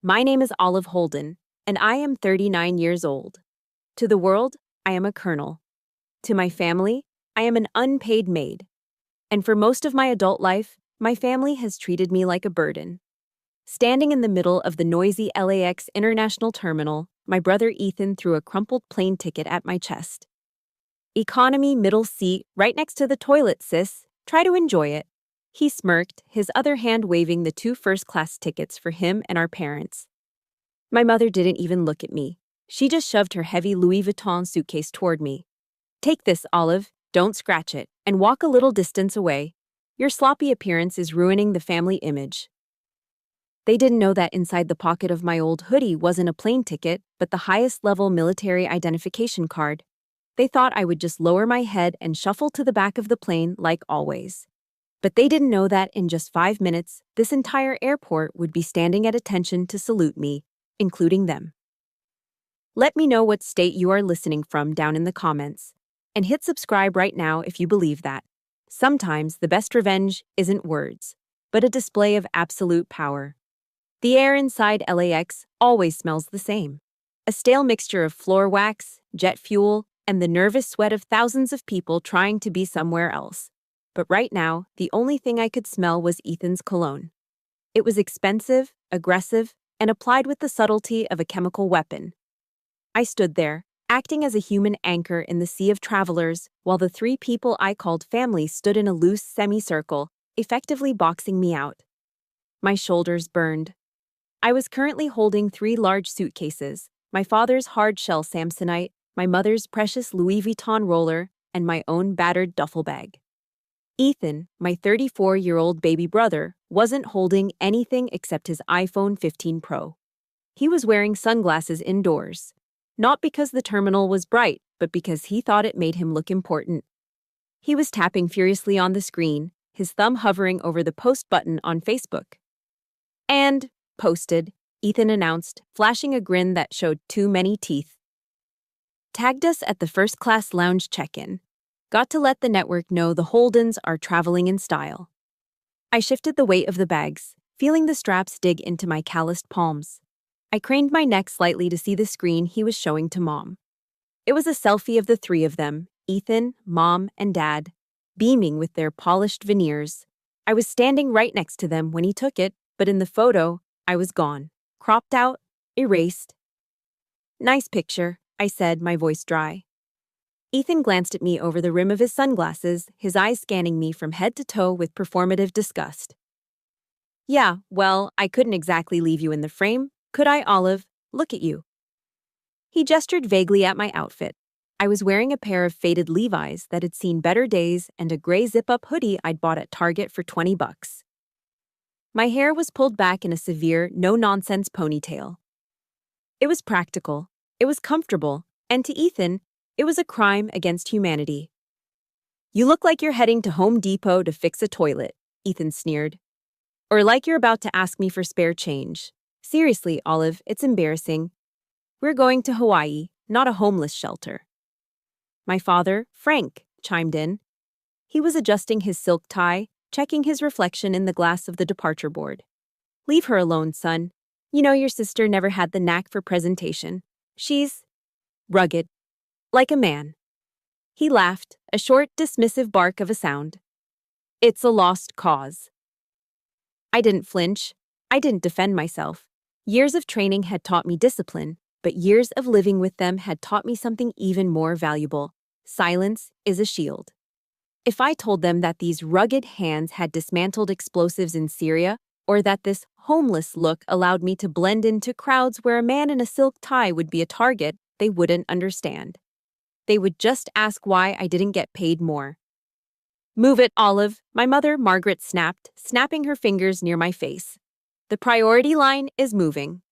My name is Olive Holden, and I am 39 years old. To the world, I am a colonel. To my family, I am an unpaid maid. And for most of my adult life, my family has treated me like a burden. Standing in the middle of the noisy LAX International Terminal, my brother Ethan threw a crumpled plane ticket at my chest. "Economy middle seat, right next to the toilet, sis. Try to enjoy it." He smirked, his other hand waving the 2 first-class tickets for him and our parents. My mother didn't even look at me. She just shoved her heavy Louis Vuitton suitcase toward me. "Take this, Olive, don't scratch it, and walk a little distance away. Your sloppy appearance is ruining the family image." They didn't know that inside the pocket of my old hoodie wasn't a plane ticket, but the highest-level military identification card. They thought I would just lower my head and shuffle to the back of the plane like always. But they didn't know that in just 5 minutes, this entire airport would be standing at attention to salute me, including them. Let me know what state you are listening from down in the comments. And hit subscribe right now if you believe that. Sometimes the best revenge isn't words, but a display of absolute power. The air inside LAX always smells the same. A stale mixture of floor wax, jet fuel, and the nervous sweat of thousands of people trying to be somewhere else. But right now, the only thing I could smell was Ethan's cologne. It was expensive, aggressive, and applied with the subtlety of a chemical weapon. I stood there, acting as a human anchor in the sea of travelers, while the 3 people I called family stood in a loose semicircle, effectively boxing me out. My shoulders burned. I was currently holding 3 large suitcases, my father's hard-shell Samsonite, my mother's precious Louis Vuitton roller, and my own battered duffel bag. Ethan, my 34-year-old baby brother, wasn't holding anything except his iPhone 15 Pro. He was wearing sunglasses indoors. Not because the terminal was bright, but because he thought it made him look important. He was tapping furiously on the screen, his thumb hovering over the post button on Facebook. "And posted," Ethan announced, flashing a grin that showed too many teeth. "Tagged us at the first-class lounge check-in. Got to let the network know the Holdens are traveling in style." I shifted the weight of the bags, feeling the straps dig into my calloused palms. I craned my neck slightly to see the screen he was showing to Mom. It was a selfie of the 3 of them, Ethan, Mom, and Dad, beaming with their polished veneers. I was standing right next to them when he took it, but in the photo, I was gone, cropped out, erased. "Nice picture," I said, my voice dry. Ethan glanced at me over the rim of his sunglasses, his eyes scanning me from head to toe with performative disgust. "Yeah, well, I couldn't exactly leave you in the frame, could I, Olive? Look at you." He gestured vaguely at my outfit. I was wearing a pair of faded Levi's that had seen better days and a gray zip-up hoodie I'd bought at Target for $20. My hair was pulled back in a severe, no-nonsense ponytail. It was practical, it was comfortable, and to Ethan, it was a crime against humanity. "You look like you're heading to Home Depot to fix a toilet," Ethan sneered. "Or like you're about to ask me for spare change. Seriously, Olive, it's embarrassing. We're going to Hawaii, not a homeless shelter." My father, Frank, chimed in. He was adjusting his silk tie, checking his reflection in the glass of the departure board. "Leave her alone, son. You know your sister never had the knack for presentation. She's rugged. Like a man." He laughed, a short, dismissive bark of a sound. "It's a lost cause." I didn't flinch. I didn't defend myself. Years of training had taught me discipline, but years of living with them had taught me something even more valuable. Silence is a shield. If I told them that these rugged hands had dismantled explosives in Syria, or that this homeless look allowed me to blend into crowds where a man in a silk tie would be a target, they wouldn't understand. They would just ask why I didn't get paid more. "Move it, Olive," my mother, Margaret, snapped, snapping her fingers near my face. "The priority line is moving."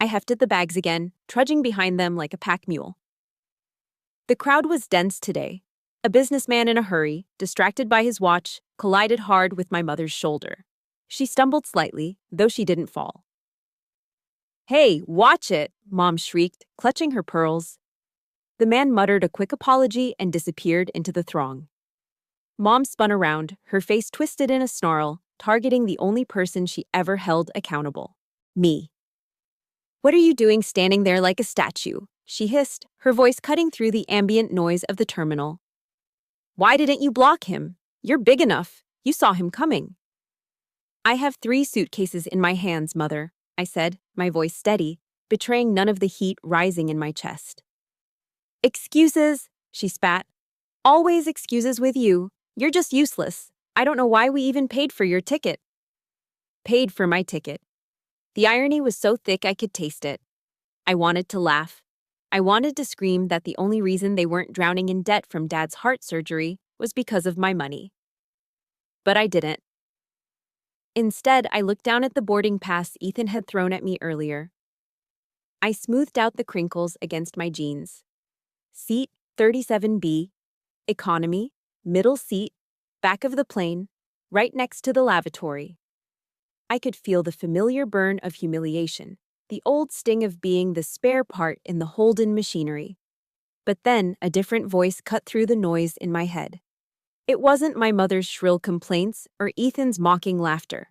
I hefted the bags again, trudging behind them like a pack mule. The crowd was dense today. A businessman in a hurry, distracted by his watch, collided hard with my mother's shoulder. She stumbled slightly, though she didn't fall. "Hey, watch it!" Mom shrieked, clutching her pearls. The man muttered a quick apology and disappeared into the throng. Mom spun around, her face twisted in a snarl, targeting the only person she ever held accountable: me. What are you doing standing there like a statue? She hissed, her voice cutting through the ambient noise of the terminal. Why didn't you block him? You're big enough. You saw him coming. I have 3 suitcases in my hands, Mother, I said, my voice steady, betraying none of the heat rising in my chest. Excuses, she spat. Always excuses with you. You're just useless. I don't know why we even paid for your ticket. Paid for my ticket. The irony was so thick I could taste it. I wanted to laugh. I wanted to scream that the only reason they weren't drowning in debt from Dad's heart surgery was because of my money. But I didn't. Instead, I looked down at the boarding pass Ethan had thrown at me earlier. I smoothed out the crinkles against my jeans. Seat 37B, economy, middle seat, back of the plane, right next to the lavatory. I could feel the familiar burn of humiliation, the old sting of being the spare part in the Holden machinery. But then a different voice cut through the noise in my head. It wasn't my mother's shrill complaints or Ethan's mocking laughter.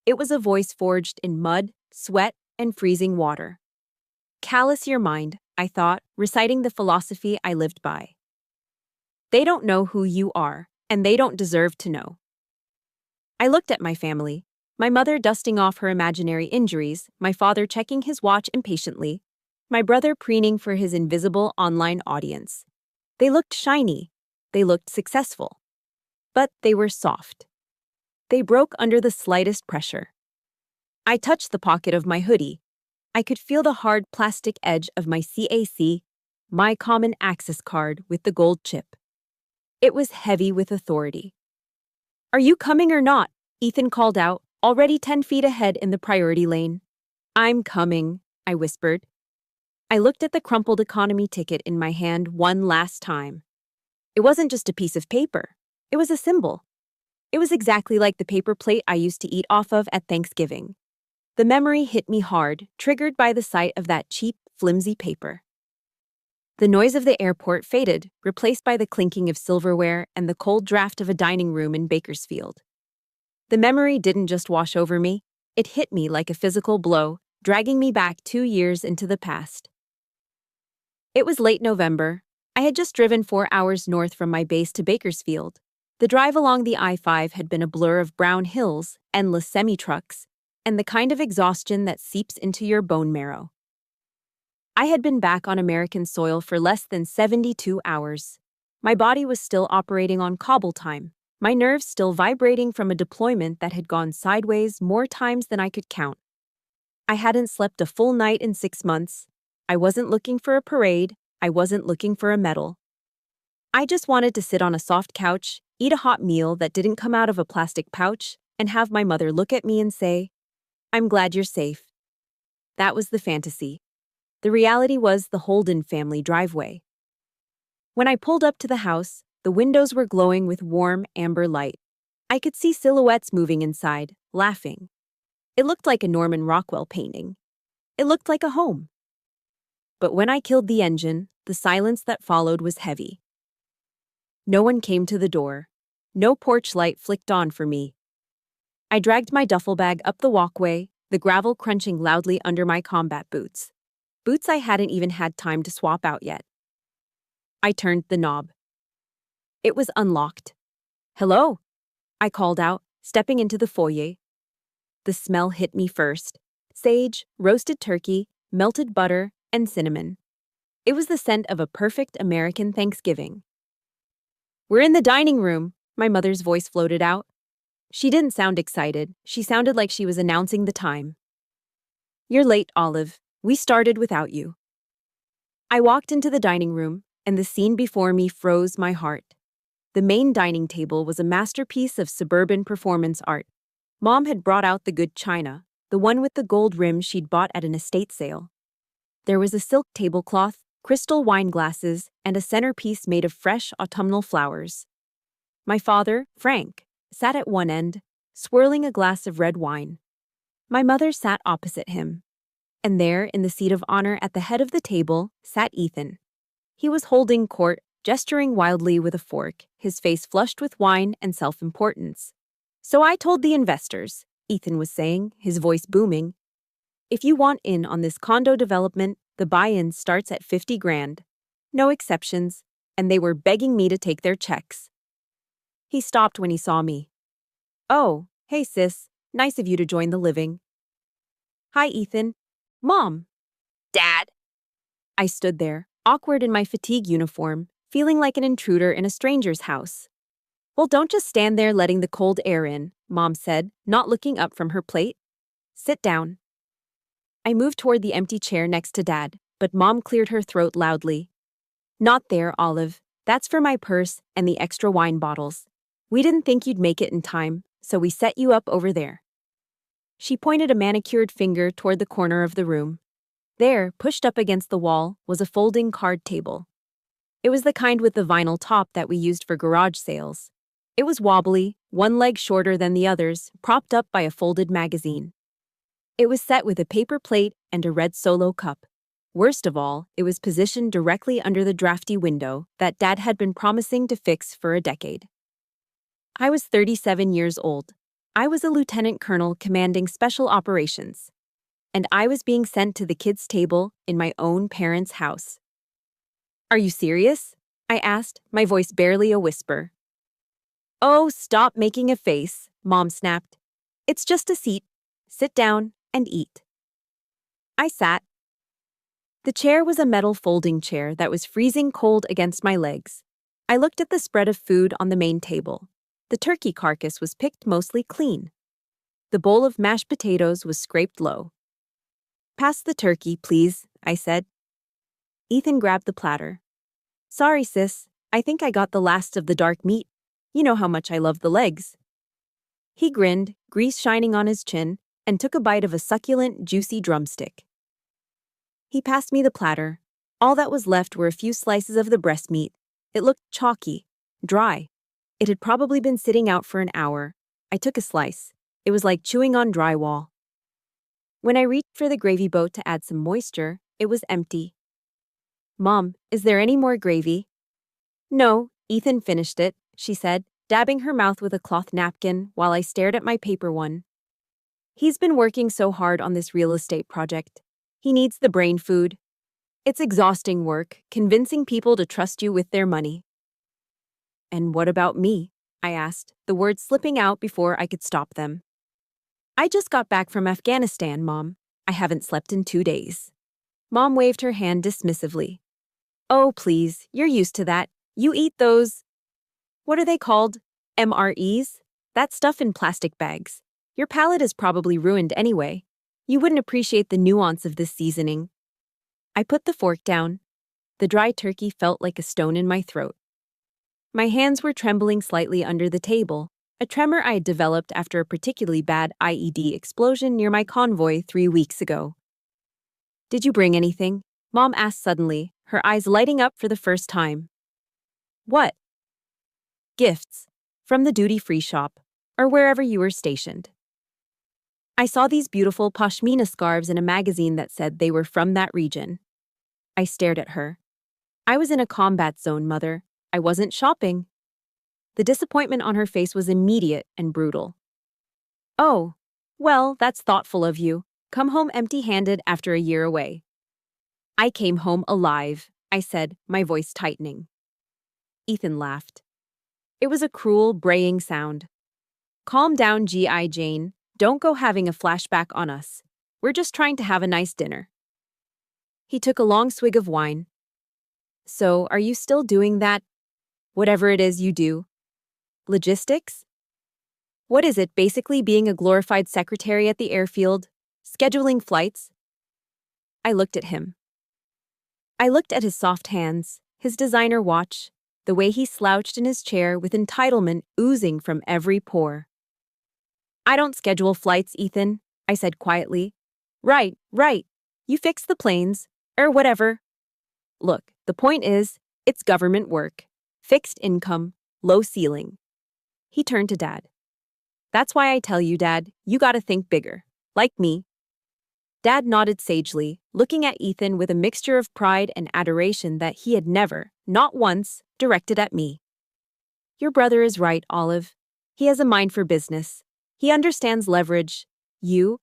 It was a voice forged in mud, sweat, and freezing water. Callous your mind, I thought, reciting the philosophy I lived by. They don't know who you are, and they don't deserve to know. I looked at my family, my mother dusting off her imaginary injuries, my father checking his watch impatiently, my brother preening for his invisible online audience. They looked shiny. They looked successful. But they were soft. They broke under the slightest pressure. I touched the pocket of my hoodie. I could feel the hard plastic edge of my CAC, my common access card with the gold chip. It was heavy with authority. Are you coming or not? Ethan called out, already 10 feet ahead in the priority lane. I'm coming, I whispered. I looked at the crumpled economy ticket in my hand one last time. It wasn't just a piece of paper. It was a symbol. It was exactly like the paper plate I used to eat off of at Thanksgiving. The memory hit me hard, triggered by the sight of that cheap, flimsy paper. The noise of the airport faded, replaced by the clinking of silverware and the cold draft of a dining room in Bakersfield. The memory didn't just wash over me, it hit me like a physical blow, dragging me back 2 years into the past. It was late November. I had just driven 4 hours north from my base to Bakersfield. The drive along the I-5 had been a blur of brown hills, endless semi-trucks, and the kind of exhaustion that seeps into your bone marrow. I had been back on American soil for less than 72 hours. My body was still operating on cobble time, my nerves still vibrating from a deployment that had gone sideways more times than I could count. I hadn't slept a full night in 6 months. I wasn't looking for a parade. I wasn't looking for a medal. I just wanted to sit on a soft couch, eat a hot meal that didn't come out of a plastic pouch, and have my mother look at me and say, I'm glad you're safe. That was the fantasy. The reality was the Holden family driveway. When I pulled up to the house, the windows were glowing with warm, amber light. I could see silhouettes moving inside, laughing. It looked like a Norman Rockwell painting. It looked like a home. But when I killed the engine, the silence that followed was heavy. No one came to the door. No porch light flicked on for me. I dragged my duffel bag up the walkway, the gravel crunching loudly under my combat boots. Boots I hadn't even had time to swap out yet. I turned the knob. It was unlocked. Hello, I called out, stepping into the foyer. The smell hit me first. Sage, roasted turkey, melted butter, and cinnamon. It was the scent of a perfect American Thanksgiving. We're in the dining room, my mother's voice floated out. She didn't sound excited. She sounded like she was announcing the time. You're late, Olive. We started without you. I walked into the dining room, and the scene before me froze my heart. The main dining table was a masterpiece of suburban performance art. Mom had brought out the good china, the one with the gold rim she'd bought at an estate sale. There was a silk tablecloth, crystal wine glasses, and a centerpiece made of fresh autumnal flowers. My father, Frank, sat at one end, swirling a glass of red wine. My mother sat opposite him. And there, in the seat of honor at the head of the table, sat Ethan. He was holding court, gesturing wildly with a fork, his face flushed with wine and self-importance. So I told the investors, Ethan was saying, his voice booming. If you want in on this condo development, the buy-in starts at 50 grand. No exceptions, and they were begging me to take their checks. He stopped when he saw me. Oh, hey sis, nice of you to join the living. Hi Ethan. Mom. Dad. I stood there, awkward in my fatigue uniform, feeling like an intruder in a stranger's house. Well, don't just stand there letting the cold air in, Mom said, not looking up from her plate. Sit down. I moved toward the empty chair next to Dad, but Mom cleared her throat loudly. Not there, Olive. That's for my purse and the extra wine bottles. We didn't think you'd make it in time, so we set you up over there. She pointed a manicured finger toward the corner of the room. There, pushed up against the wall, was a folding card table. It was the kind with the vinyl top that we used for garage sales. It was wobbly, one leg shorter than the others, propped up by a folded magazine. It was set with a paper plate and a red Solo cup. Worst of all, it was positioned directly under the drafty window that Dad had been promising to fix for a decade. I was 37 years old. I was a lieutenant colonel commanding special operations. And I was being sent to the kids' table in my own parents' house. Are you serious? I asked, my voice barely a whisper. Oh, stop making a face, Mom snapped. It's just a seat. Sit down and eat. I sat. The chair was a metal folding chair that was freezing cold against my legs. I looked at the spread of food on the main table. The turkey carcass was picked mostly clean. The bowl of mashed potatoes was scraped low. Pass the turkey, please, I said. Ethan grabbed the platter. Sorry, sis. I think I got the last of the dark meat. You know how much I love the legs. He grinned, grease shining on his chin, and took a bite of a succulent, juicy drumstick. He passed me the platter. All that was left were a few slices of the breast meat. It looked chalky, dry. It had probably been sitting out for an hour. I took a slice. It was like chewing on drywall. When I reached for the gravy boat to add some moisture, it was empty. Mom, is there any more gravy? No, Ethan finished it, she said, dabbing her mouth with a cloth napkin while I stared at my paper one. He's been working so hard on this real estate project. He needs the brain food. It's exhausting work, convincing people to trust you with their money. And what about me? I asked, the words slipping out before I could stop them. I just got back from Afghanistan, Mom. I haven't slept in 2 days. Mom waved her hand dismissively. Oh, please, you're used to that. You eat those... What are they called? MREs? That stuff in plastic bags. Your palate is probably ruined anyway. You wouldn't appreciate the nuance of this seasoning. I put the fork down. The dry turkey felt like a stone in my throat. My hands were trembling slightly under the table, a tremor I had developed after a particularly bad IED explosion near my convoy 3 weeks ago. Did you bring anything? Mom asked suddenly, her eyes lighting up for the first time. What? Gifts. From the duty-free shop, or wherever you were stationed. I saw these beautiful pashmina scarves in a magazine that said they were from that region. I stared at her. I was in a combat zone, Mother. I wasn't shopping. The disappointment on her face was immediate and brutal. Oh, well, that's thoughtful of you. Come home empty-handed after a year away. I came home alive, I said, my voice tightening. Ethan laughed. It was a cruel, braying sound. Calm down, G.I. Jane. Don't go having a flashback on us. We're just trying to have a nice dinner. He took a long swig of wine. So, are you still doing that? Whatever it is you do. Logistics? What is it, basically being a glorified secretary at the airfield? Scheduling flights? I looked at him. I looked at his soft hands, his designer watch, the way he slouched in his chair with entitlement oozing from every pore. I don't schedule flights, Ethan, I said quietly. Right. You fix the planes, or whatever. Look, the point is, it's government work. Fixed income, low ceiling. He turned to Dad. That's why I tell you, Dad, you gotta think bigger. Like me. Dad nodded sagely, looking at Ethan with a mixture of pride and adoration that he had never, not once, directed at me. Your brother is right, Olive. He has a mind for business. He understands leverage. You?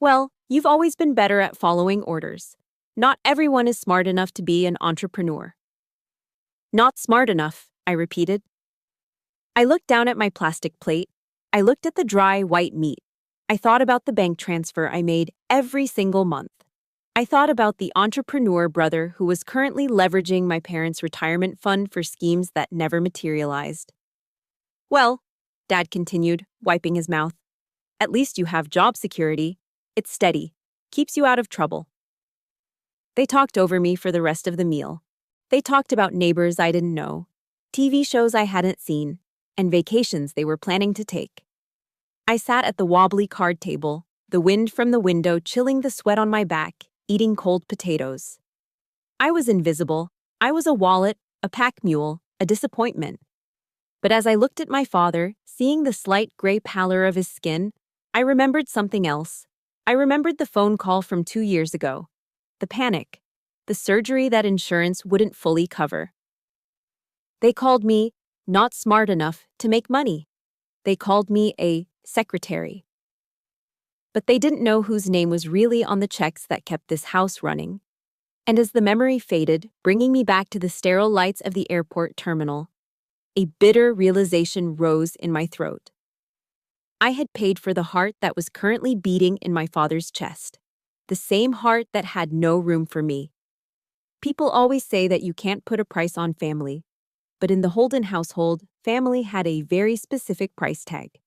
Well, you've always been better at following orders. Not everyone is smart enough to be an entrepreneur. Not smart enough, I repeated. I looked down at my plastic plate. I looked at the dry, white meat. I thought about the bank transfer I made every single month. I thought about the entrepreneur brother who was currently leveraging my parents' retirement fund for schemes that never materialized. Well, Dad continued, wiping his mouth, at least you have job security. It's steady, keeps you out of trouble. They talked over me for the rest of the meal. They talked about neighbors I didn't know, TV shows I hadn't seen, and vacations they were planning to take. I sat at the wobbly card table, the wind from the window chilling the sweat on my back, eating cold potatoes. I was invisible. I was a wallet, a pack mule, a disappointment. But as I looked at my father, seeing the slight gray pallor of his skin, I remembered something else. I remembered the phone call from 2 years ago. The panic. The surgery that insurance wouldn't fully cover. They called me not smart enough to make money. They called me a secretary. But they didn't know whose name was really on the checks that kept this house running. And as the memory faded, bringing me back to the sterile lights of the airport terminal, a bitter realization rose in my throat. I had paid for the heart that was currently beating in my father's chest, the same heart that had no room for me. People always say that you can't put a price on family, but in the Holden household, family had a very specific price tag.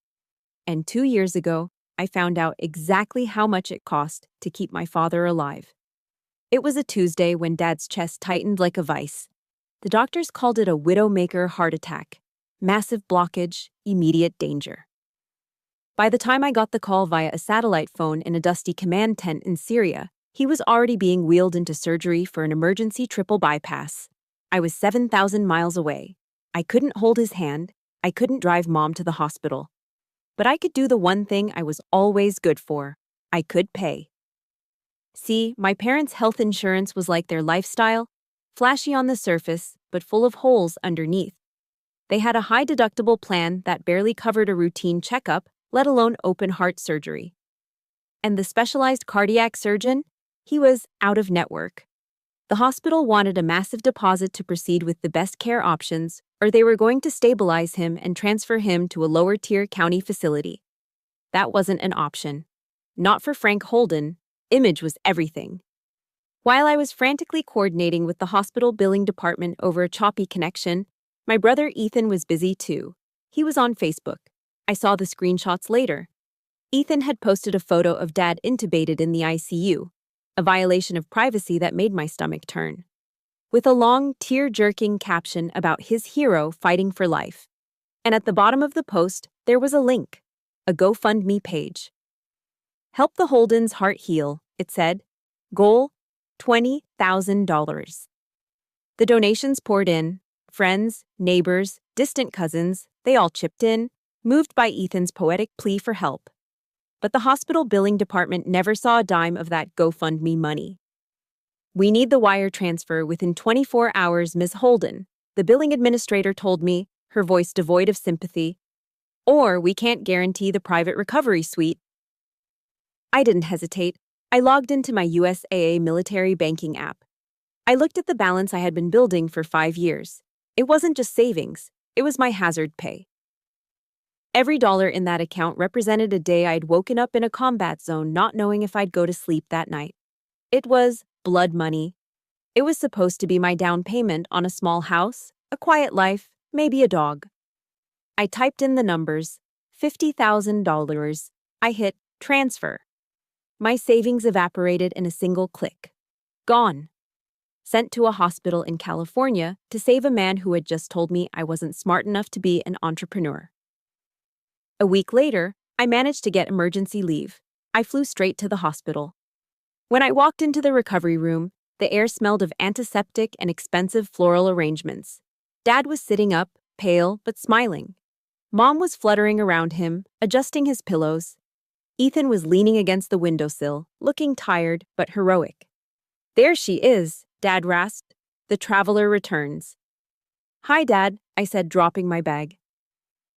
And 2 years ago, I found out exactly how much it cost to keep my father alive. It was a Tuesday when Dad's chest tightened like a vice. The doctors called it a widowmaker heart attack, massive blockage, immediate danger. By the time I got the call via a satellite phone in a dusty command tent in Syria, he was already being wheeled into surgery for an emergency triple bypass. I was 7,000 miles away. I couldn't hold his hand. I couldn't drive Mom to the hospital. But I could do the one thing I was always good for. I could pay. See, my parents' health insurance was like their lifestyle, flashy on the surface, but full of holes underneath. They had a high-deductible plan that barely covered a routine checkup, let alone open-heart surgery. And the specialized cardiac surgeon? He was out of network. The hospital wanted a massive deposit to proceed with the best care options, or they were going to stabilize him and transfer him to a lower-tier county facility. That wasn't an option. Not for Frank Holden. Image was everything. While I was frantically coordinating with the hospital billing department over a choppy connection, my brother Ethan was busy too. He was on Facebook. I saw the screenshots later. Ethan had posted a photo of Dad intubated in the ICU, a violation of privacy that made my stomach turn, with a long, tear-jerking caption about his hero fighting for life. And at the bottom of the post, there was a link, a GoFundMe page. Help the Holdens' heart heal, it said. Goal, $20,000. The donations poured in. Friends, neighbors, distant cousins, they all chipped in, moved by Ethan's poetic plea for help. But the hospital billing department never saw a dime of that GoFundMe money. We need the wire transfer within 24 hours, Ms. Holden, the billing administrator told me, her voice devoid of sympathy. Or we can't guarantee the private recovery suite. I didn't hesitate. I logged into my USAA military banking app. I looked at the balance I had been building for 5 years. It wasn't just savings, it was my hazard pay. Every dollar in that account represented a day I'd woken up in a combat zone not knowing if I'd go to sleep that night. It was blood money. It was supposed to be my down payment on a small house, a quiet life, maybe a dog. I typed in the numbers, $50,000. I hit transfer. My savings evaporated in a single click. Gone. Sent to a hospital in California to save a man who had just told me I wasn't smart enough to be an entrepreneur. A week later, I managed to get emergency leave. I flew straight to the hospital. When I walked into the recovery room, the air smelled of antiseptic and expensive floral arrangements. Dad was sitting up, pale but smiling. Mom was fluttering around him, adjusting his pillows. Ethan was leaning against the windowsill, looking tired but heroic. There she is, Dad rasped. The traveler returns. Hi, Dad, I said, dropping my bag.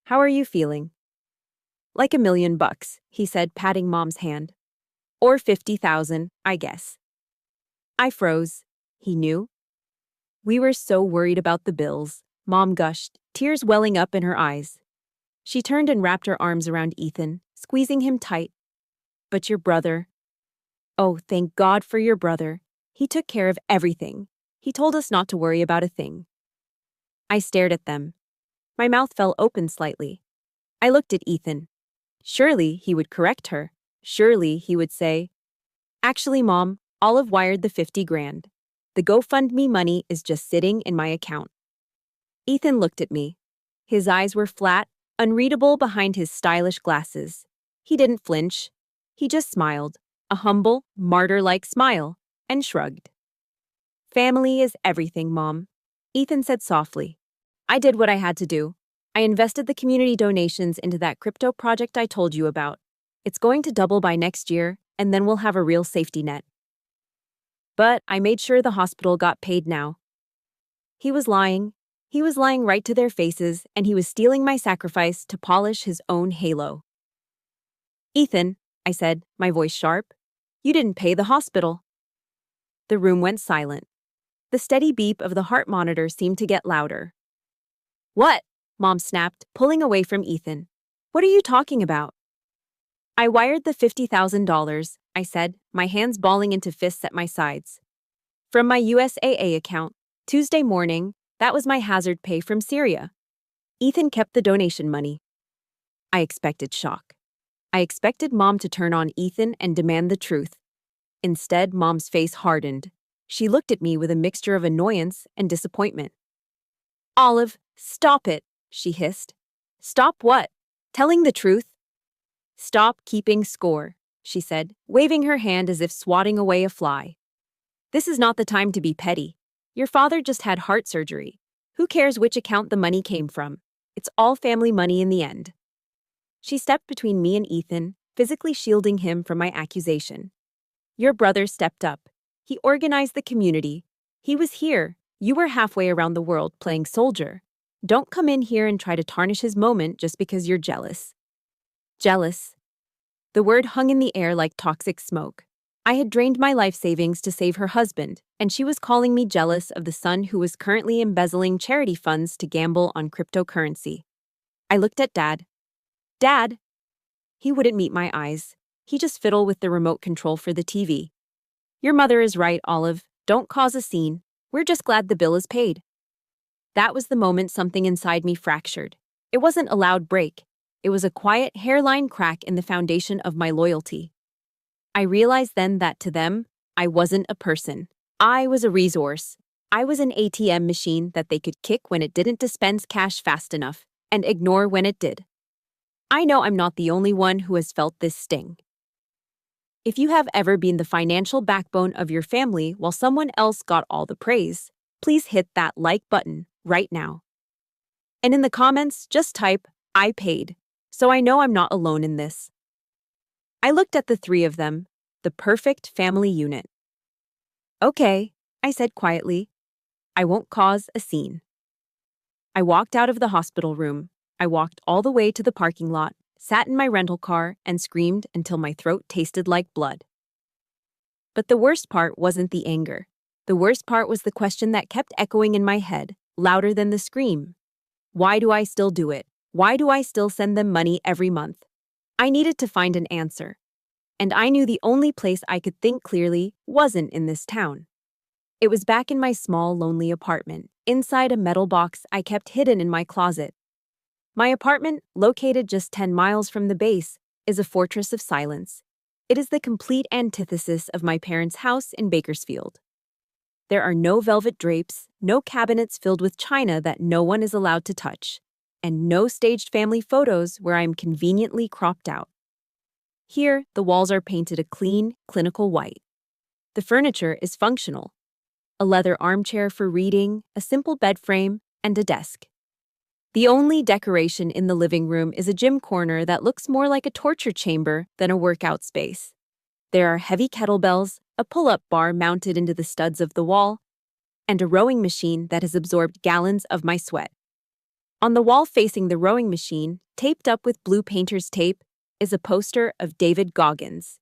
How are you feeling? Like $1,000,000, he said, patting Mom's hand. Or 50,000, I guess. I froze. He knew. We were so worried about the bills, Mom gushed, tears welling up in her eyes. She turned and wrapped her arms around Ethan, squeezing him tight. But your brother. Oh, thank God for your brother. He took care of everything. He told us not to worry about a thing. I stared at them. My mouth fell open slightly. I looked at Ethan. Surely he would correct her. Surely he would say, "Actually, Mom, Olive wired the 50 grand. The GoFundMe money is just sitting in my account." Ethan looked at me. His eyes were flat, unreadable behind his stylish glasses. He didn't flinch. He just smiled, a humble, martyr-like smile, and shrugged. "Family is everything, Mom," Ethan said softly. "I did what I had to do. I invested the community donations into that crypto project I told you about. It's going to double by next year, and then we'll have a real safety net. But I made sure the hospital got paid now." He was lying. He was lying right to their faces, and he was stealing my sacrifice to polish his own halo. "Ethan," I said, my voice sharp, "you didn't pay the hospital." The room went silent. The steady beep of the heart monitor seemed to get louder. "What?" Mom snapped, pulling away from Ethan. "What are you talking about?" "I wired the $50,000, I said, my hands balling into fists at my sides. "From my USAA account, Tuesday morning. That was my hazard pay from Syria." Ethan kept the donation money. I expected shock. I expected Mom to turn on Ethan and demand the truth. Instead, Mom's face hardened. She looked at me with a mixture of annoyance and disappointment. "Olive, stop it," she hissed. "Stop what? Telling the truth?" "Stop keeping score," she said, waving her hand as if swatting away a fly. "This is not the time to be petty. Your father just had heart surgery. Who cares which account the money came from? It's all family money in the end." She stepped between me and Ethan, physically shielding him from my accusation. "Your brother stepped up. He organized the community. He was here. You were halfway around the world playing soldier. Don't come in here and try to tarnish his moment just because you're jealous." Jealous. The word hung in the air like toxic smoke. I had drained my life savings to save her husband, and she was calling me jealous of the son who was currently embezzling charity funds to gamble on cryptocurrency. I looked at Dad. "Dad!" He wouldn't meet my eyes. He just fiddled with the remote control for the TV. "Your mother is right, Olive. Don't cause a scene. We're just glad the bill is paid." That was the moment something inside me fractured. It wasn't a loud break. It was a quiet hairline crack in the foundation of my loyalty. I realized then that to them, I wasn't a person. I was a resource. I was an ATM machine that they could kick when it didn't dispense cash fast enough and ignore when it did. I know I'm not the only one who has felt this sting. If you have ever been the financial backbone of your family while someone else got all the praise, please hit that like button right now. And in the comments, just type, "I paid," so I know I'm not alone in this. I looked at the three of them, the perfect family unit. "Okay," I said quietly. "I won't cause a scene." I walked out of the hospital room. I walked all the way to the parking lot, sat in my rental car, and screamed until my throat tasted like blood. But the worst part wasn't the anger. The worst part was the question that kept echoing in my head, louder than the scream. Why do I still do it? Why do I still send them money every month? I needed to find an answer. And I knew the only place I could think clearly wasn't in this town. It was back in my small, lonely apartment, inside a metal box I kept hidden in my closet. My apartment, located just 10 miles from the base, is a fortress of silence. It is the complete antithesis of my parents' house in Bakersfield. There are no velvet drapes, no cabinets filled with china that no one is allowed to touch, and no staged family photos where I am conveniently cropped out. Here, the walls are painted a clean, clinical white. The furniture is functional. A leather armchair for reading, a simple bed frame, and a desk. The only decoration in the living room is a gym corner that looks more like a torture chamber than a workout space. There are heavy kettlebells, a pull-up bar mounted into the studs of the wall, and a rowing machine that has absorbed gallons of my sweat. On the wall facing the rowing machine, taped up with blue painter's tape, is a poster of David Goggins.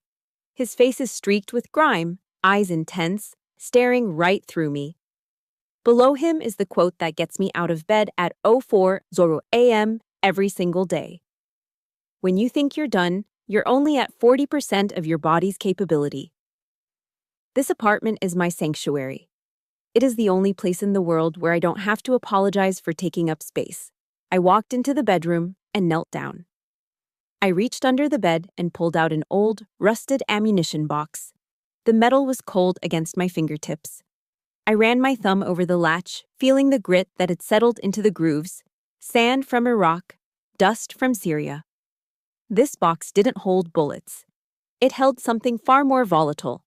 His face is streaked with grime, eyes intense, staring right through me. Below him is the quote that gets me out of bed at 04:00 a.m. every single day. When you think you're done, you're only at 40% of your body's capability. This apartment is my sanctuary. It is the only place in the world where I don't have to apologize for taking up space. I walked into the bedroom and knelt down. I reached under the bed and pulled out an old, rusted ammunition box. The metal was cold against my fingertips. I ran my thumb over the latch, feeling the grit that had settled into the grooves. Sand from Iraq, dust from Syria. This box didn't hold bullets. It held something far more volatile.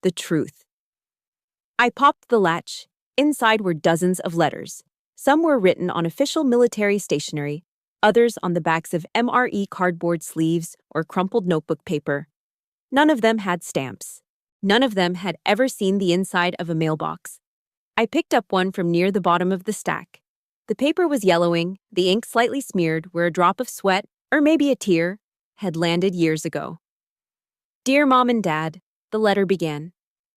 The truth. I popped the latch. Inside were dozens of letters. Some were written on official military stationery, others on the backs of MRE cardboard sleeves or crumpled notebook paper. None of them had stamps. None of them had ever seen the inside of a mailbox. I picked up one from near the bottom of the stack. The paper was yellowing, the ink slightly smeared where a drop of sweat, or maybe a tear, had landed years ago. Dear Mom and Dad, the letter began.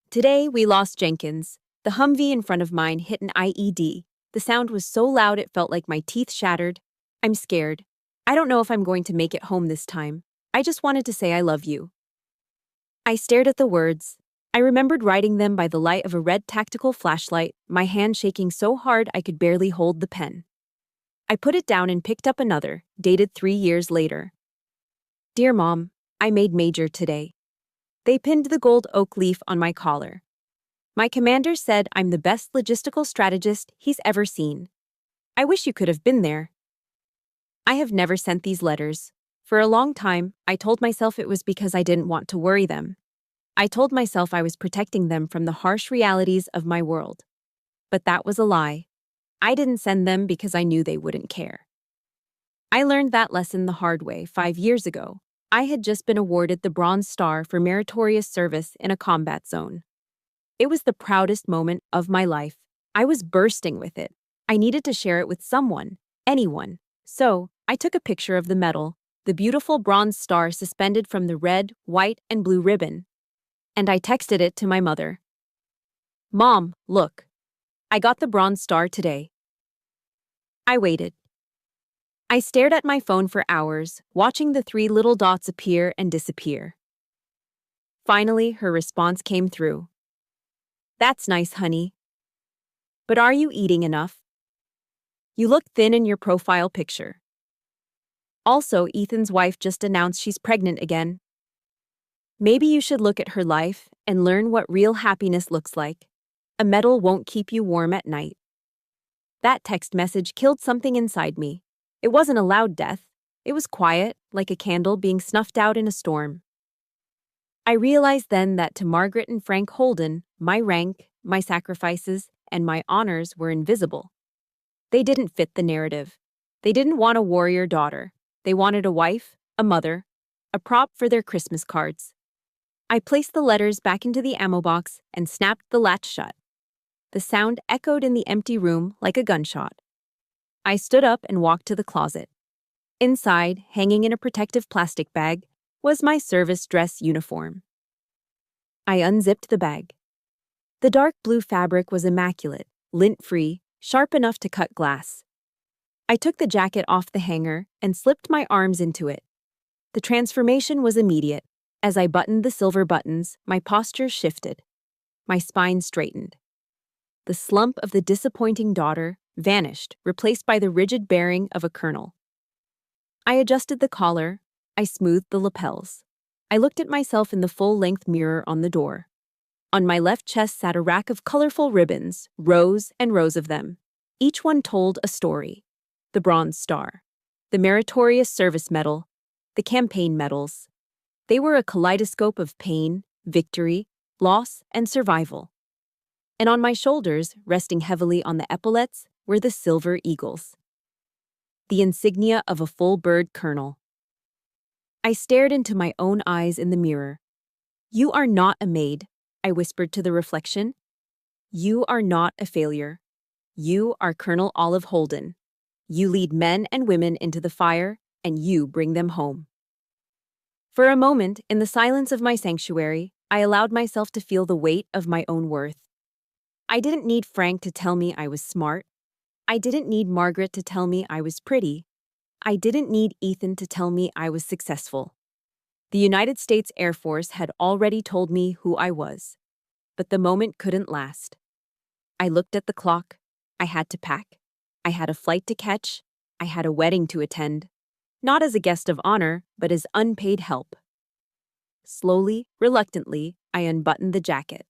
Today we lost Jenkins. The Humvee in front of mine hit an IED. The sound was so loud it felt like my teeth shattered. I'm scared. I don't know if I'm going to make it home this time. I just wanted to say I love you. I stared at the words. I remembered writing them by the light of a red tactical flashlight, my hand shaking so hard I could barely hold the pen. I put it down and picked up another, dated 3 years later. Dear Mom, I made Major today. They pinned the gold oak leaf on my collar. My commander said I'm the best logistical strategist he's ever seen. I wish you could have been there. I have never sent these letters. For a long time, I told myself it was because I didn't want to worry them. I told myself I was protecting them from the harsh realities of my world. But that was a lie. I didn't send them because I knew they wouldn't care. I learned that lesson the hard way 5 years ago. I had just been awarded the Bronze Star for meritorious service in a combat zone. It was the proudest moment of my life. I was bursting with it. I needed to share it with someone, anyone. So, I took a picture of the medal, the beautiful bronze star suspended from the red, white, and blue ribbon. And I texted it to my mother. Mom, look. I got the bronze star today. I waited. I stared at my phone for hours, watching the 3 little dots appear and disappear. Finally, her response came through. That's nice, honey. But are you eating enough? You look thin in your profile picture. Also, Ethan's wife just announced she's pregnant again. Maybe you should look at her life and learn what real happiness looks like. A medal won't keep you warm at night. That text message killed something inside me. It wasn't a loud death. It was quiet, like a candle being snuffed out in a storm. I realized then that to Margaret and Frank Holden, my rank, my sacrifices, and my honors were invisible. They didn't fit the narrative. They didn't want a warrior daughter. They wanted a wife, a mother, a prop for their Christmas cards. I placed the letters back into the ammo box and snapped the latch shut. The sound echoed in the empty room like a gunshot. I stood up and walked to the closet. Inside, hanging in a protective plastic bag, was my service dress uniform. I unzipped the bag. The dark blue fabric was immaculate, lint-free, sharp enough to cut glass. I took the jacket off the hanger and slipped my arms into it. The transformation was immediate. As I buttoned the silver buttons, my posture shifted. My spine straightened. The slump of the disappointing daughter vanished, replaced by the rigid bearing of a colonel. I adjusted the collar. I smoothed the lapels. I looked at myself in the full-length mirror on the door. On my left chest sat a rack of colorful ribbons, rows and rows of them. Each one told a story. The Bronze Star, the Meritorious Service Medal, the campaign medals. They were a kaleidoscope of pain, victory, loss, and survival. And on my shoulders, resting heavily on the epaulets, were the silver eagles. The insignia of a full-bird colonel. I stared into my own eyes in the mirror. You are not a maid, I whispered to the reflection. You are not a failure. You are Colonel Olive Holden. You lead men and women into the fire, and you bring them home. For a moment, in the silence of my sanctuary, I allowed myself to feel the weight of my own worth. I didn't need Frank to tell me I was smart. I didn't need Margaret to tell me I was pretty. I didn't need Ethan to tell me I was successful. The United States Air Force had already told me who I was. But the moment couldn't last. I looked at the clock. I had to pack. I had a flight to catch. I had a wedding to attend. Not as a guest of honor, but as unpaid help. Slowly, reluctantly, I unbuttoned the jacket.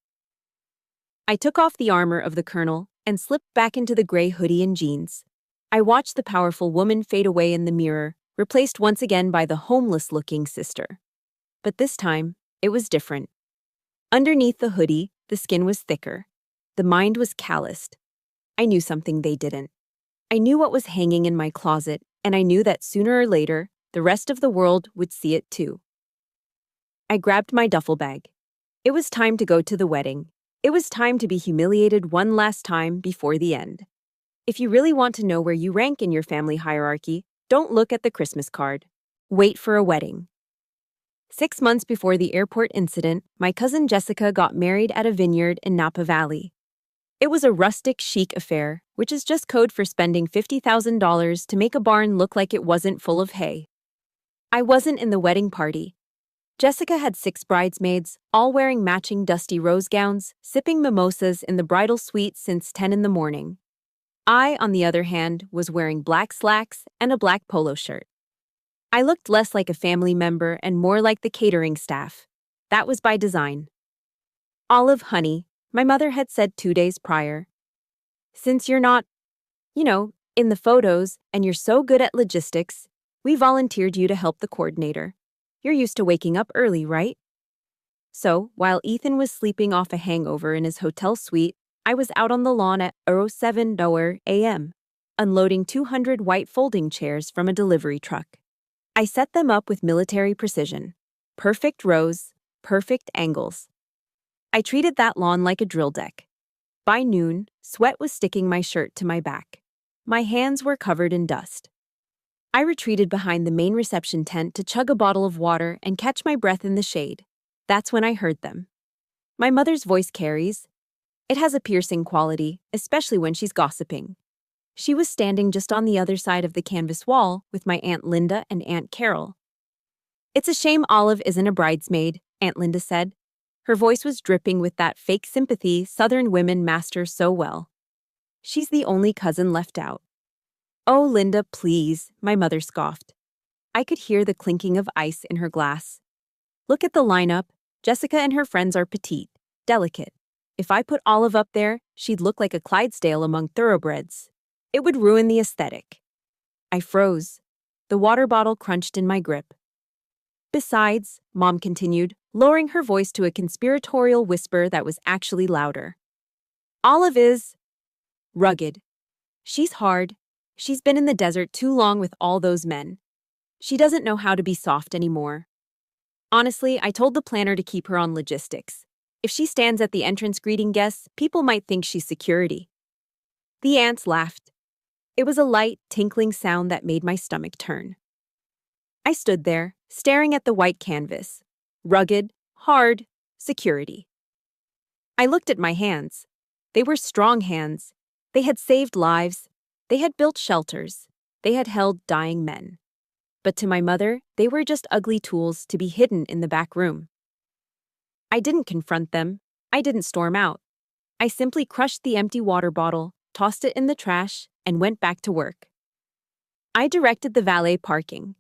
I took off the armor of the colonel and slipped back into the gray hoodie and jeans. I watched the powerful woman fade away in the mirror, replaced once again by the homeless-looking sister. But this time, it was different. Underneath the hoodie, the skin was thicker. The mind was calloused. I knew something they didn't. I knew what was hanging in my closet, and I knew that sooner or later, the rest of the world would see it too. I grabbed my duffel bag. It was time to go to the wedding. It was time to be humiliated one last time before the end. If you really want to know where you rank in your family hierarchy, don't look at the Christmas card. Wait for a wedding. 6 months before the airport incident, my cousin Jessica got married at a vineyard in Napa Valley. It was a rustic chic affair, which is just code for spending $50,000 to make a barn look like it wasn't full of hay. I wasn't in the wedding party. Jessica had 6 bridesmaids, all wearing matching dusty rose gowns, sipping mimosas in the bridal suite since 10 in the morning. I, on the other hand, was wearing black slacks and a black polo shirt. I looked less like a family member and more like the catering staff. That was by design. Olive honey, my mother had said 2 days prior. Since you're not, in the photos and you're so good at logistics, we volunteered you to help the coordinator. You're used to waking up early, right? So, while Ethan was sleeping off a hangover in his hotel suite, I was out on the lawn at 07 a.m., unloading 200 white folding chairs from a delivery truck. I set them up with military precision. Perfect rows, perfect angles. I treated that lawn like a drill deck. By noon, sweat was sticking my shirt to my back. My hands were covered in dust. I retreated behind the main reception tent to chug a bottle of water and catch my breath in the shade. That's when I heard them. My mother's voice carries. It has a piercing quality, especially when she's gossiping. She was standing just on the other side of the canvas wall with my Aunt Linda and Aunt Carol. It's a shame Olive isn't a bridesmaid, Aunt Linda said. Her voice was dripping with that fake sympathy Southern women master so well. She's the only cousin left out. Oh, Linda, please, my mother scoffed. I could hear the clinking of ice in her glass. Look at the lineup. Jessica and her friends are petite, delicate. If I put Olive up there, she'd look like a Clydesdale among thoroughbreds. It would ruin the aesthetic. I froze. The water bottle crunched in my grip. Besides, Mom continued, lowering her voice to a conspiratorial whisper that was actually louder. Olive is rugged. She's hard. She's been in the desert too long with all those men. She doesn't know how to be soft anymore. Honestly, I told the planner to keep her on logistics. If she stands at the entrance greeting guests, people might think she's security. The aunts laughed. It was a light, tinkling sound that made my stomach turn. I stood there, staring at the white canvas. Rugged, hard, security. I looked at my hands. They were strong hands. They had saved lives. They had built shelters. They had held dying men. But to my mother, they were just ugly tools to be hidden in the back room. I didn't confront them. I didn't storm out. I simply crushed the empty water bottle, tossed it in the trash, and went back to work. I directed the valet parking.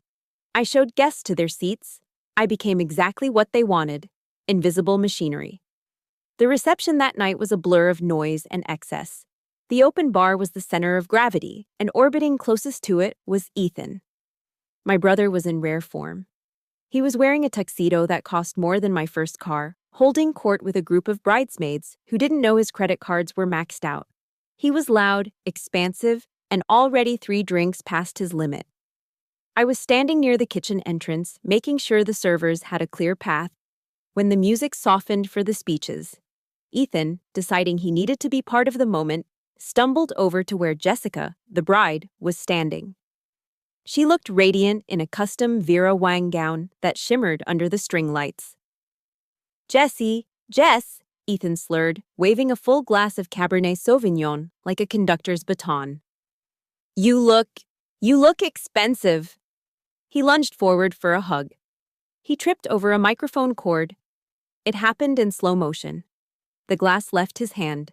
I showed guests to their seats. I became exactly what they wanted, invisible machinery. The reception that night was a blur of noise and excess. The open bar was the center of gravity, and orbiting closest to it was Ethan. My brother was in rare form. He was wearing a tuxedo that cost more than my first car, holding court with a group of bridesmaids who didn't know his credit cards were maxed out. He was loud, expansive, and already 3 drinks past his limit. I was standing near the kitchen entrance, making sure the servers had a clear path, when the music softened for the speeches. Ethan, deciding he needed to be part of the moment, stumbled over to where Jessica, the bride, was standing. She looked radiant in a custom Vera Wang gown that shimmered under the string lights. "Jessie, Jess," Ethan slurred, waving a full glass of Cabernet Sauvignon like a conductor's baton. You look expensive." He lunged forward for a hug. He tripped over a microphone cord. It happened in slow motion. The glass left his hand.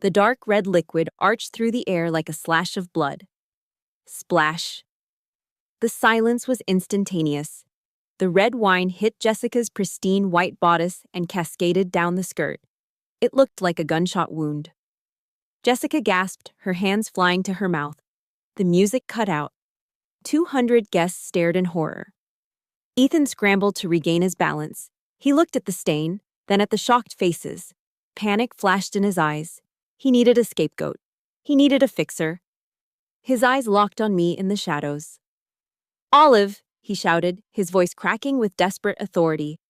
The dark red liquid arched through the air like a slash of blood. Splash. The silence was instantaneous. The red wine hit Jessica's pristine white bodice and cascaded down the skirt. It looked like a gunshot wound. Jessica gasped, her hands flying to her mouth. The music cut out. 200 guests stared in horror. Ethan scrambled to regain his balance. He looked at the stain, then at the shocked faces. Panic flashed in his eyes. He needed a scapegoat. He needed a fixer. His eyes locked on me in the shadows. "Olive," he shouted, his voice cracking with desperate authority.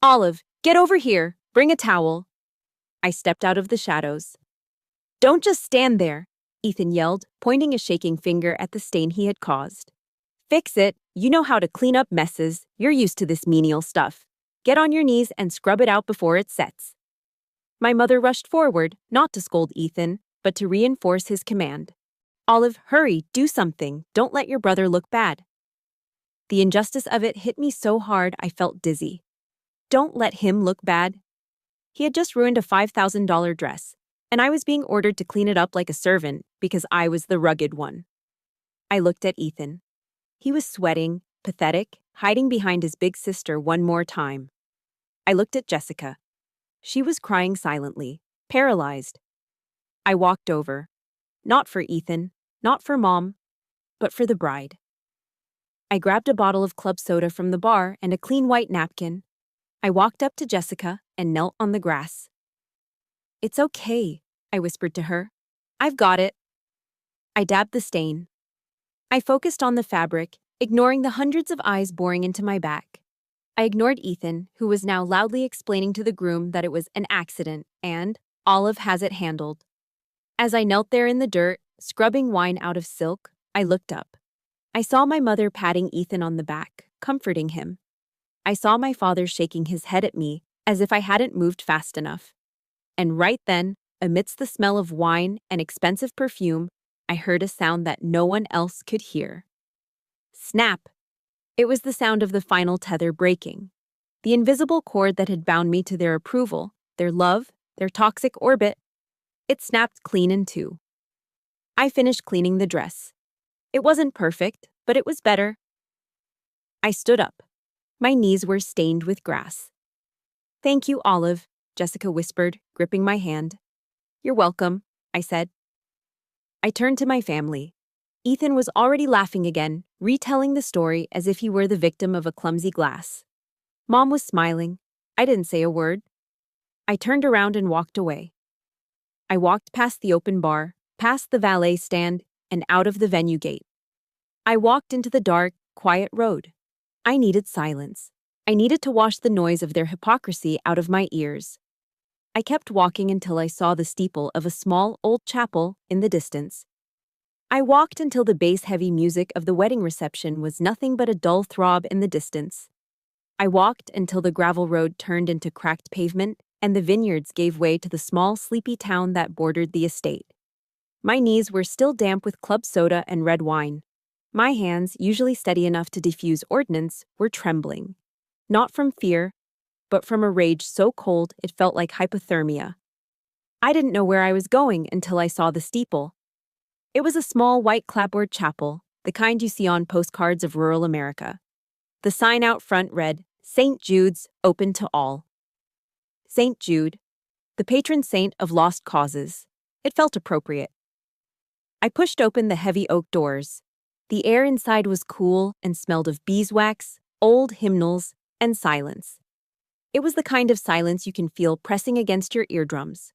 "Olive, get over here. Bring a towel." I stepped out of the shadows. "Don't just stand there," Ethan yelled, pointing a shaking finger at the stain he had caused. "Fix it. You know how to clean up messes. You're used to this menial stuff. Get on your knees and scrub it out before it sets." My mother rushed forward, not to scold Ethan, but to reinforce his command. "Olive, hurry, do something. Don't let your brother look bad." The injustice of it hit me so hard I felt dizzy. Don't let him look bad. He had just ruined a $5,000 dress, and I was being ordered to clean it up like a servant because I was the rugged one. I looked at Ethan. He was sweating, pathetic, hiding behind his big sister one more time. I looked at Jessica. She was crying silently, paralyzed. I walked over. Not for Ethan, not for Mom, but for the bride. I grabbed a bottle of club soda from the bar and a clean white napkin. I walked up to Jessica and knelt on the grass. "It's okay," I whispered to her. "I've got it." I dabbed the stain. I focused on the fabric, ignoring the hundreds of eyes boring into my back. I ignored Ethan, who was now loudly explaining to the groom that it was an accident and Olive has it handled. As I knelt there in the dirt, scrubbing wine out of silk, I looked up. I saw my mother patting Ethan on the back, comforting him. I saw my father shaking his head at me as if I hadn't moved fast enough. And right then, amidst the smell of wine and expensive perfume, I heard a sound that no one else could hear. Snap! It was the sound of the final tether breaking. The invisible cord that had bound me to their approval, their love, their toxic orbit. It snapped clean in two. I finished cleaning the dress. It wasn't perfect, but it was better. I stood up. My knees were stained with grass. "Thank you, Olive," Jessica whispered, gripping my hand. "You're welcome," I said. I turned to my family. Ethan was already laughing again, retelling the story as if he were the victim of a clumsy glass. Mom was smiling. I didn't say a word. I turned around and walked away. I walked past the open bar, past the valet stand, and out of the venue gate. I walked into the dark, quiet road. I needed silence. I needed to wash the noise of their hypocrisy out of my ears. I kept walking until I saw the steeple of a small, old chapel in the distance. I walked until the bass-heavy music of the wedding reception was nothing but a dull throb in the distance. I walked until the gravel road turned into cracked pavement and the vineyards gave way to the small, sleepy town that bordered the estate. My knees were still damp with club soda and red wine. My hands, usually steady enough to defuse ordnance, were trembling. Not from fear, but from a rage so cold it felt like hypothermia. I didn't know where I was going until I saw the steeple. It was a small white clapboard chapel, the kind you see on postcards of rural America. The sign out front read, "St. Jude's, open to all." St. Jude, the patron saint of lost causes. It felt appropriate. I pushed open the heavy oak doors. The air inside was cool and smelled of beeswax, old hymnals, and silence. It was the kind of silence you can feel pressing against your eardrums.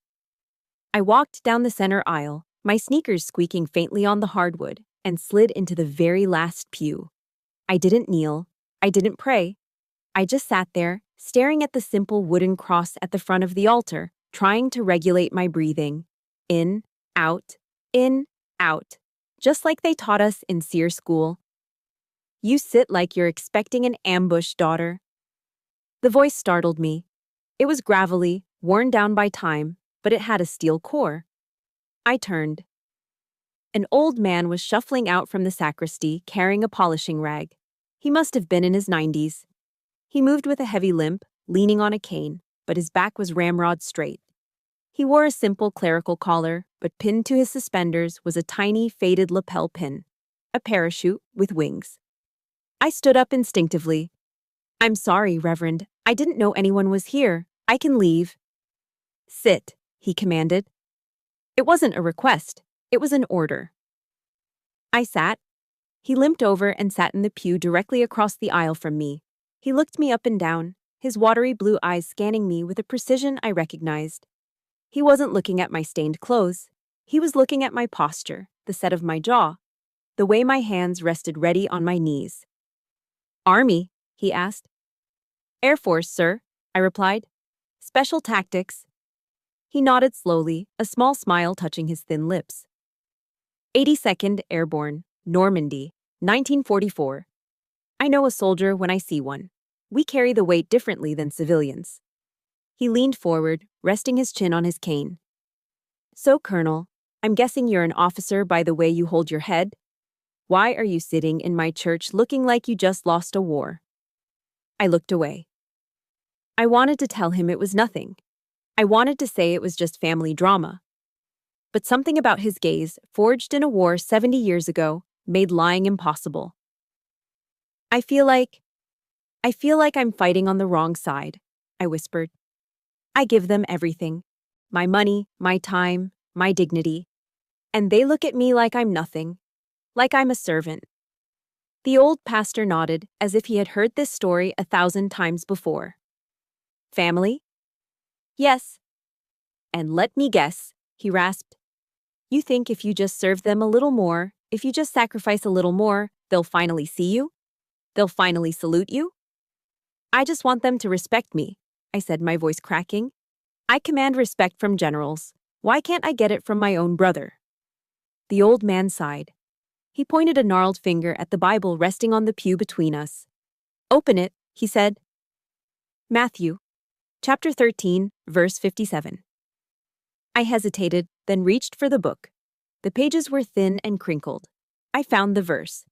I walked down the center aisle, my sneakers squeaking faintly on the hardwood, and slid into the very last pew. I didn't kneel. I didn't pray. I just sat there, staring at the simple wooden cross at the front of the altar, trying to regulate my breathing. In, out, just like they taught us in SEER school. You sit like you're expecting an ambush, daughter. The voice startled me. It was gravelly, worn down by time, but it had a steel core. I turned. An old man was shuffling out from the sacristy, carrying a polishing rag. He must have been in his 90s. He moved with a heavy limp, leaning on a cane, but his back was ramrod straight. He wore a simple clerical collar, but pinned to his suspenders was a tiny, faded lapel pin, a parachute with wings. I stood up instinctively. I'm sorry, Reverend. I didn't know anyone was here. I can leave. Sit, he commanded. It wasn't a request. It was an order. I sat. He limped over and sat in the pew directly across the aisle from me. He looked me up and down, his watery blue eyes scanning me with a precision I recognized. He wasn't looking at my stained clothes. He was looking at my posture, the set of my jaw, the way my hands rested ready on my knees. Army, he asked. Air Force, sir, I replied. Special tactics. He nodded slowly, a small smile touching his thin lips. 82nd Airborne, Normandy, 1944. I know a soldier when I see one. We carry the weight differently than civilians. He leaned forward, resting his chin on his cane. So, Colonel, I'm guessing you're an officer by the way you hold your head? Why are you sitting in my church looking like you just lost a war? I looked away. I wanted to tell him it was nothing. I wanted to say it was just family drama. But something about his gaze, forged in a war 70 years ago, made lying impossible. I feel like I'm fighting on the wrong side, I whispered. I give them everything. My money, my time, my dignity. And they look at me like I'm nothing. Like I'm a servant. The old pastor nodded, as if he had heard this story 1,000 times before. Family? Yes. And let me guess, he rasped. You think if you just serve them a little more, if you just sacrifice a little more, they'll finally see you? They'll finally salute you? I just want them to respect me, I said, my voice cracking. I command respect from generals. Why can't I get it from my own brother? The old man sighed. He pointed a gnarled finger at the Bible resting on the pew between us. Open it, he said. Matthew, chapter 13, verse 57. I hesitated, then reached for the book. The pages were thin and crinkled. I found the verse.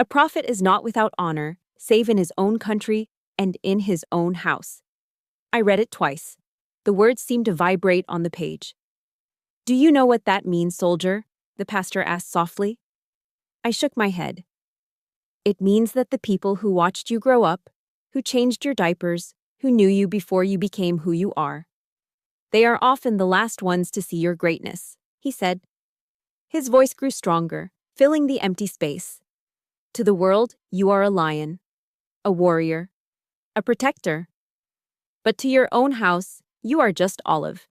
A prophet is not without honor, save in his own country and in his own house. I read it twice. The words seemed to vibrate on the page. Do you know what that means, soldier? The pastor asked softly. I shook my head. It means that the people who watched you grow up, who changed your diapers, who knew you before you became who you are, they are often the last ones to see your greatness, he said. His voice grew stronger, filling the empty space. To the world, you are a lion, a warrior, a protector. But to your own house, you are just Olive.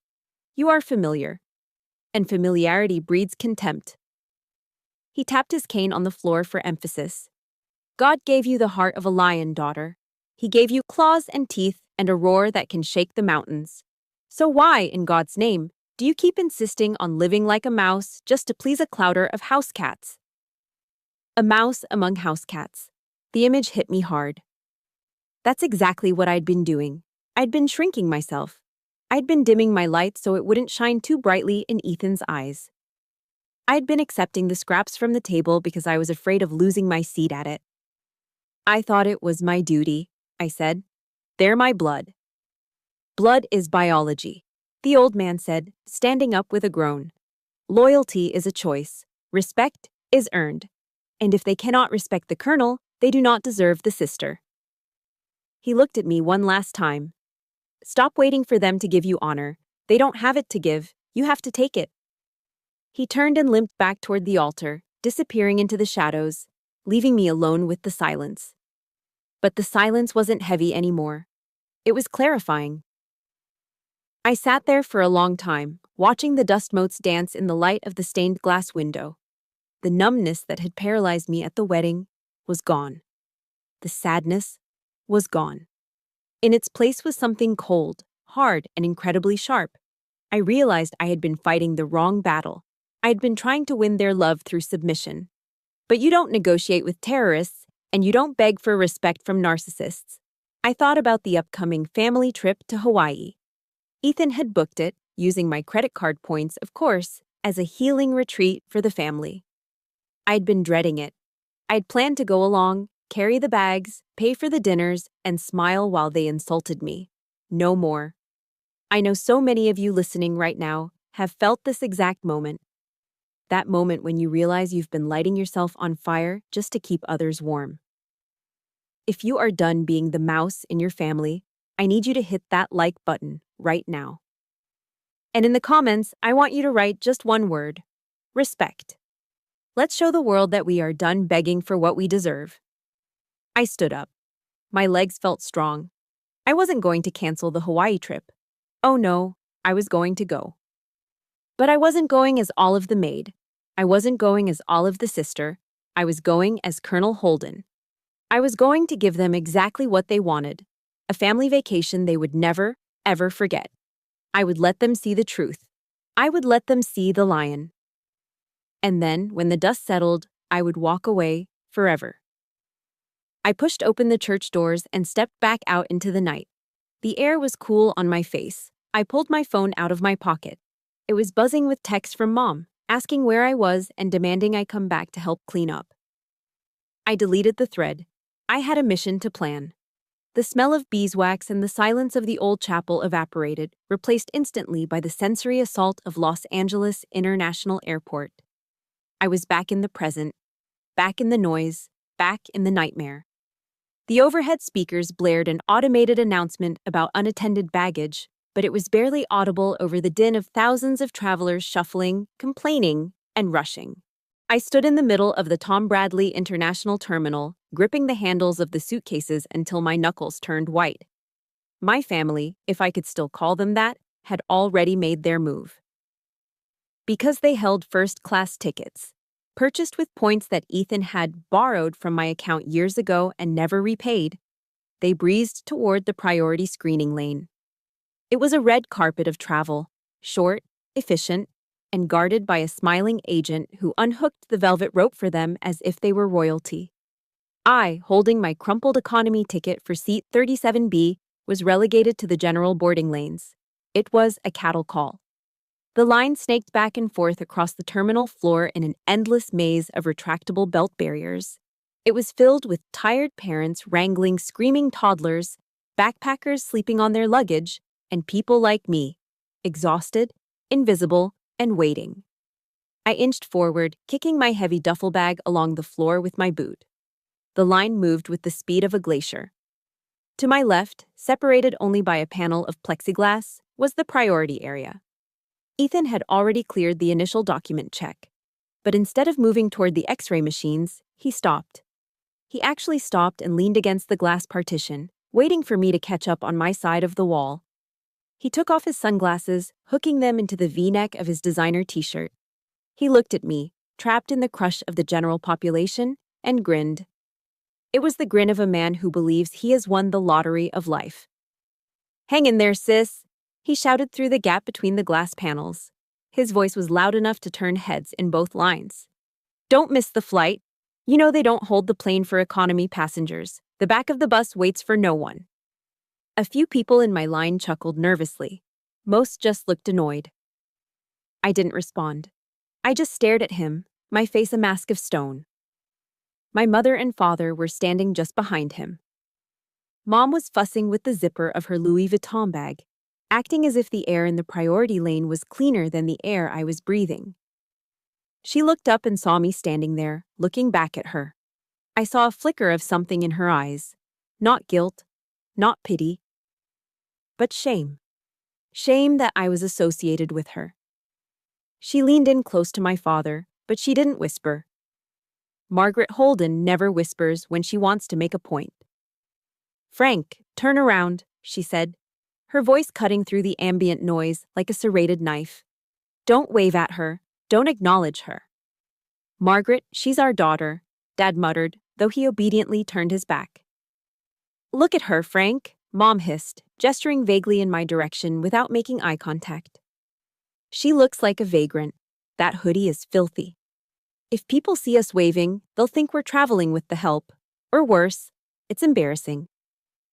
You are familiar. And familiarity breeds contempt. He tapped his cane on the floor for emphasis. God gave you the heart of a lion, daughter. He gave you claws and teeth and a roar that can shake the mountains. So why, in God's name, do you keep insisting on living like a mouse just to please a clouder of house cats? A mouse among house cats. The image hit me hard. That's exactly what I'd been doing. I'd been shrinking myself. I'd been dimming my light so it wouldn't shine too brightly in Ethan's eyes. I'd been accepting the scraps from the table because I was afraid of losing my seat at it. I thought it was my duty, I said. They're my blood. Blood is biology, the old man said, standing up with a groan. Loyalty is a choice. Respect is earned. And if they cannot respect the colonel, they do not deserve the sister. He looked at me one last time. Stop waiting for them to give you honor. They don't have it to give. You have to take it. He turned and limped back toward the altar, disappearing into the shadows, leaving me alone with the silence. But the silence wasn't heavy anymore. It was clarifying. I sat there for a long time, watching the dust motes dance in the light of the stained glass window. The numbness that had paralyzed me at the wedding was gone. The sadness was gone. In its place was something cold, hard, and incredibly sharp. I realized I had been fighting the wrong battle. I had been trying to win their love through submission. But you don't negotiate with terrorists, And you don't beg for respect from narcissists. I thought about the upcoming family trip to Hawaii. Ethan had booked it, using my credit card points, of course, as a healing retreat for the family. I'd been dreading it. I'd planned to go along, carry the bags, pay for the dinners, and smile while they insulted me. No more. I know so many of you listening right now have felt this exact moment. That moment when you realize you've been lighting yourself on fire just to keep others warm. If you are done being the mouse in your family, I need you to hit that like button right now. And in the comments, I want you to write just one word: respect. Let's show the world that we are done begging for what we deserve. I stood up. My legs felt strong. I wasn't going to cancel the Hawaii trip. Oh no, I was going to go. But I wasn't going as Olive the maid. I wasn't going as Olive the sister. I was going as Colonel Holden. I was going to give them exactly what they wanted: a family vacation they would never, ever forget. I would let them see the truth. I would let them see the lion. And then, when the dust settled, I would walk away forever. I pushed open the church doors and stepped back out into the night. The air was cool on my face. I pulled my phone out of my pocket. It was buzzing with texts from Mom, asking where I was and demanding I come back to help clean up. I deleted the thread. I had a mission to plan. The smell of beeswax and the silence of the old chapel evaporated, replaced instantly by the sensory assault of Los Angeles International Airport. I was back in the present, back in the noise, back in the nightmare. The overhead speakers blared an automated announcement about unattended baggage, but it was barely audible over the din of thousands of travelers shuffling, complaining, and rushing. I stood in the middle of the Tom Bradley International Terminal, gripping the handles of the suitcases until my knuckles turned white. My family, if I could still call them that, had already made their move. Because they held first-class tickets, purchased with points that Ethan had borrowed from my account years ago and never repaid, they breezed toward the priority screening lane. It was a red carpet of travel, short, efficient, and guarded by a smiling agent who unhooked the velvet rope for them as if they were royalty. I, holding my crumpled economy ticket for seat 37B, was relegated to the general boarding lanes. It was a cattle call. The line snaked back and forth across the terminal floor in an endless maze of retractable belt barriers. It was filled with tired parents wrangling screaming toddlers, backpackers sleeping on their luggage, and people like me, exhausted, invisible, and waiting. I inched forward, kicking my heavy duffel bag along the floor with my boot. The line moved with the speed of a glacier. To my left, separated only by a panel of plexiglass, was the priority area. Ethan had already cleared the initial document check, but instead of moving toward the X-ray machines, he stopped. He actually stopped and leaned against the glass partition, waiting for me to catch up on my side of the wall. He took off his sunglasses, hooking them into the V-neck of his designer t-shirt. He looked at me, trapped in the crush of the general population, and grinned. It was the grin of a man who believes he has won the lottery of life. "Hang in there, sis," he shouted through the gap between the glass panels. His voice was loud enough to turn heads in both lines. "Don't miss the flight. You know they don't hold the plane for economy passengers. The back of the bus waits for no one." A few people in my line chuckled nervously. Most just looked annoyed. I didn't respond. I just stared at him, my face a mask of stone. My mother and father were standing just behind him. Mom was fussing with the zipper of her Louis Vuitton bag, acting as if the air in the priority lane was cleaner than the air I was breathing. She looked up and saw me standing there, looking back at her. I saw a flicker of something in her eyes. Not guilt, not pity, but shame. Shame that I was associated with her. She leaned in close to my father, but she didn't whisper. Margaret Holden never whispers when she wants to make a point. "Frank, turn around," she said, her voice cutting through the ambient noise like a serrated knife. "Don't wave at her. Don't acknowledge her." "Margaret, she's our daughter," Dad muttered, though he obediently turned his back. "Look at her, Frank," Mom hissed, gesturing vaguely in my direction without making eye contact. "She looks like a vagrant. That hoodie is filthy. If people see us waving, they'll think we're traveling with the help. Or worse, it's embarrassing.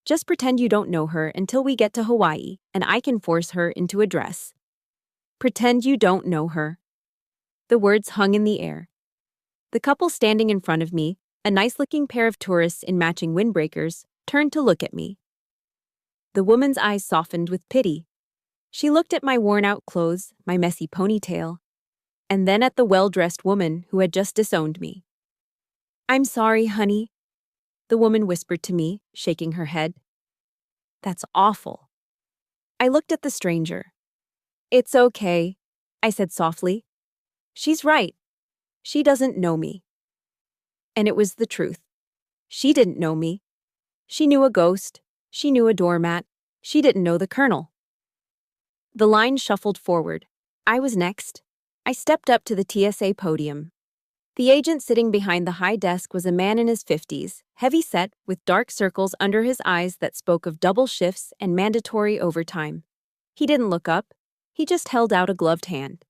Just pretend you don't know her until we get to Hawaii and I can force her into a dress. Pretend you don't know her. The words hung in the air. The couple standing in front of me, a nice-looking pair of tourists in matching windbreakers, turned to look at me. The woman's eyes softened with pity. She looked at my worn-out clothes, my messy ponytail, and then at the well-dressed woman who had just disowned me. "I'm sorry, honey," the woman whispered to me, shaking her head. "That's awful." I looked at the stranger. "It's okay," I said softly. "She's right. She doesn't know me." And it was the truth. She didn't know me. She knew a ghost. She knew a doormat. She didn't know the colonel. The line shuffled forward. I was next. I stepped up to the TSA podium. The agent sitting behind the high desk was a man in his 50s, heavy-set, with dark circles under his eyes that spoke of double shifts and mandatory overtime. He didn't look up. He just held out a gloved hand.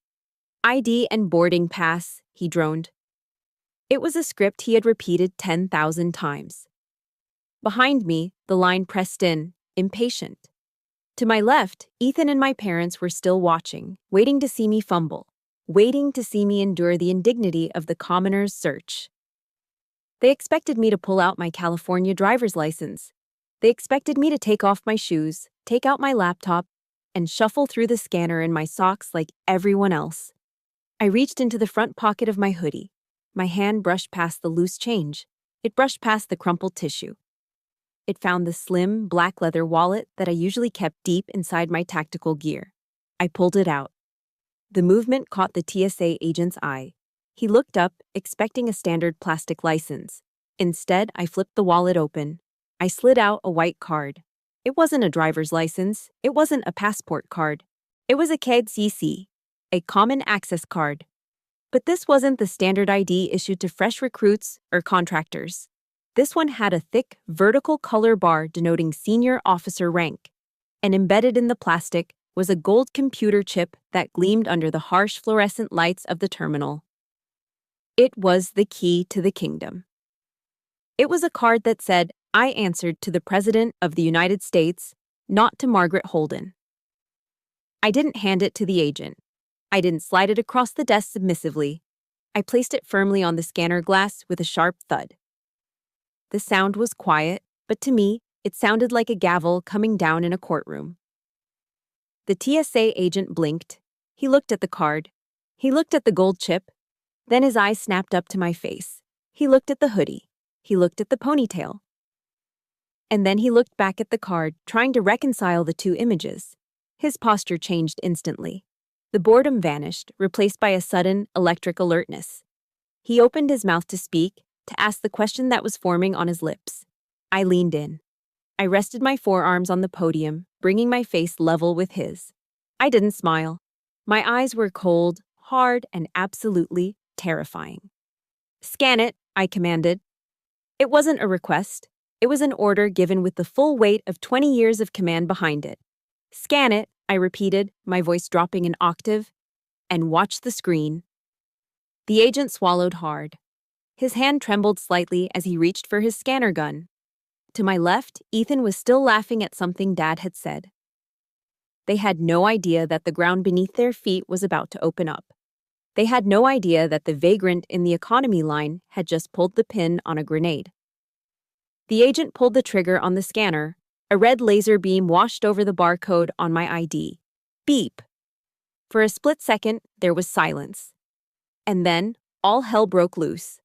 "ID and boarding pass," he droned. It was a script he had repeated 10,000 times. Behind me, the line pressed in, impatient. To my left, Ethan and my parents were still watching, waiting to see me fumble, waiting to see me endure the indignity of the commoner's search. They expected me to pull out my California driver's license. They expected me to take off my shoes, take out my laptop, and shuffle through the scanner in my socks like everyone else. I reached into the front pocket of my hoodie. My hand brushed past the loose change. It brushed past the crumpled tissue. It found the slim, black leather wallet that I usually kept deep inside my tactical gear. I pulled it out. The movement caught the TSA agent's eye. He looked up, expecting a standard plastic license. Instead, I flipped the wallet open. I slid out a white card. It wasn't a driver's license. It wasn't a passport card. It was a KCC, a common access card. But this wasn't the standard ID issued to fresh recruits or contractors. This one had a thick, vertical color bar denoting senior officer rank. And embedded in the plastic was a gold computer chip that gleamed under the harsh fluorescent lights of the terminal. It was the key to the kingdom. It was a card that said, I answered to the President of the United States, not to Margaret Holden. I didn't hand it to the agent. I didn't slide it across the desk submissively. I placed it firmly on the scanner glass with a sharp thud. The sound was quiet, but to me, it sounded like a gavel coming down in a courtroom. The TSA agent blinked. He looked at the card. He looked at the gold chip. Then his eyes snapped up to my face. He looked at the hoodie. He looked at the ponytail. And then he looked back at the card, trying to reconcile the two images. His posture changed instantly. The boredom vanished, replaced by a sudden, electric alertness. He opened his mouth to speak, to ask the question that was forming on his lips. I leaned in. I rested my forearms on the podium, bringing my face level with his. I didn't smile. My eyes were cold, hard, and absolutely terrifying. "Scan it," I commanded. It wasn't a request. It was an order given with the full weight of 20 years of command behind it. "Scan it," I repeated, my voice dropping an octave, "and watch the screen." The agent swallowed hard. His hand trembled slightly as he reached for his scanner gun. To my left, Ethan was still laughing at something Dad had said. They had no idea that the ground beneath their feet was about to open up. They had no idea that the vagrant in the economy line had just pulled the pin on a grenade. The agent pulled the trigger on the scanner. A red laser beam washed over the barcode on my ID. Beep. For a split second, there was silence. And then, all hell broke loose.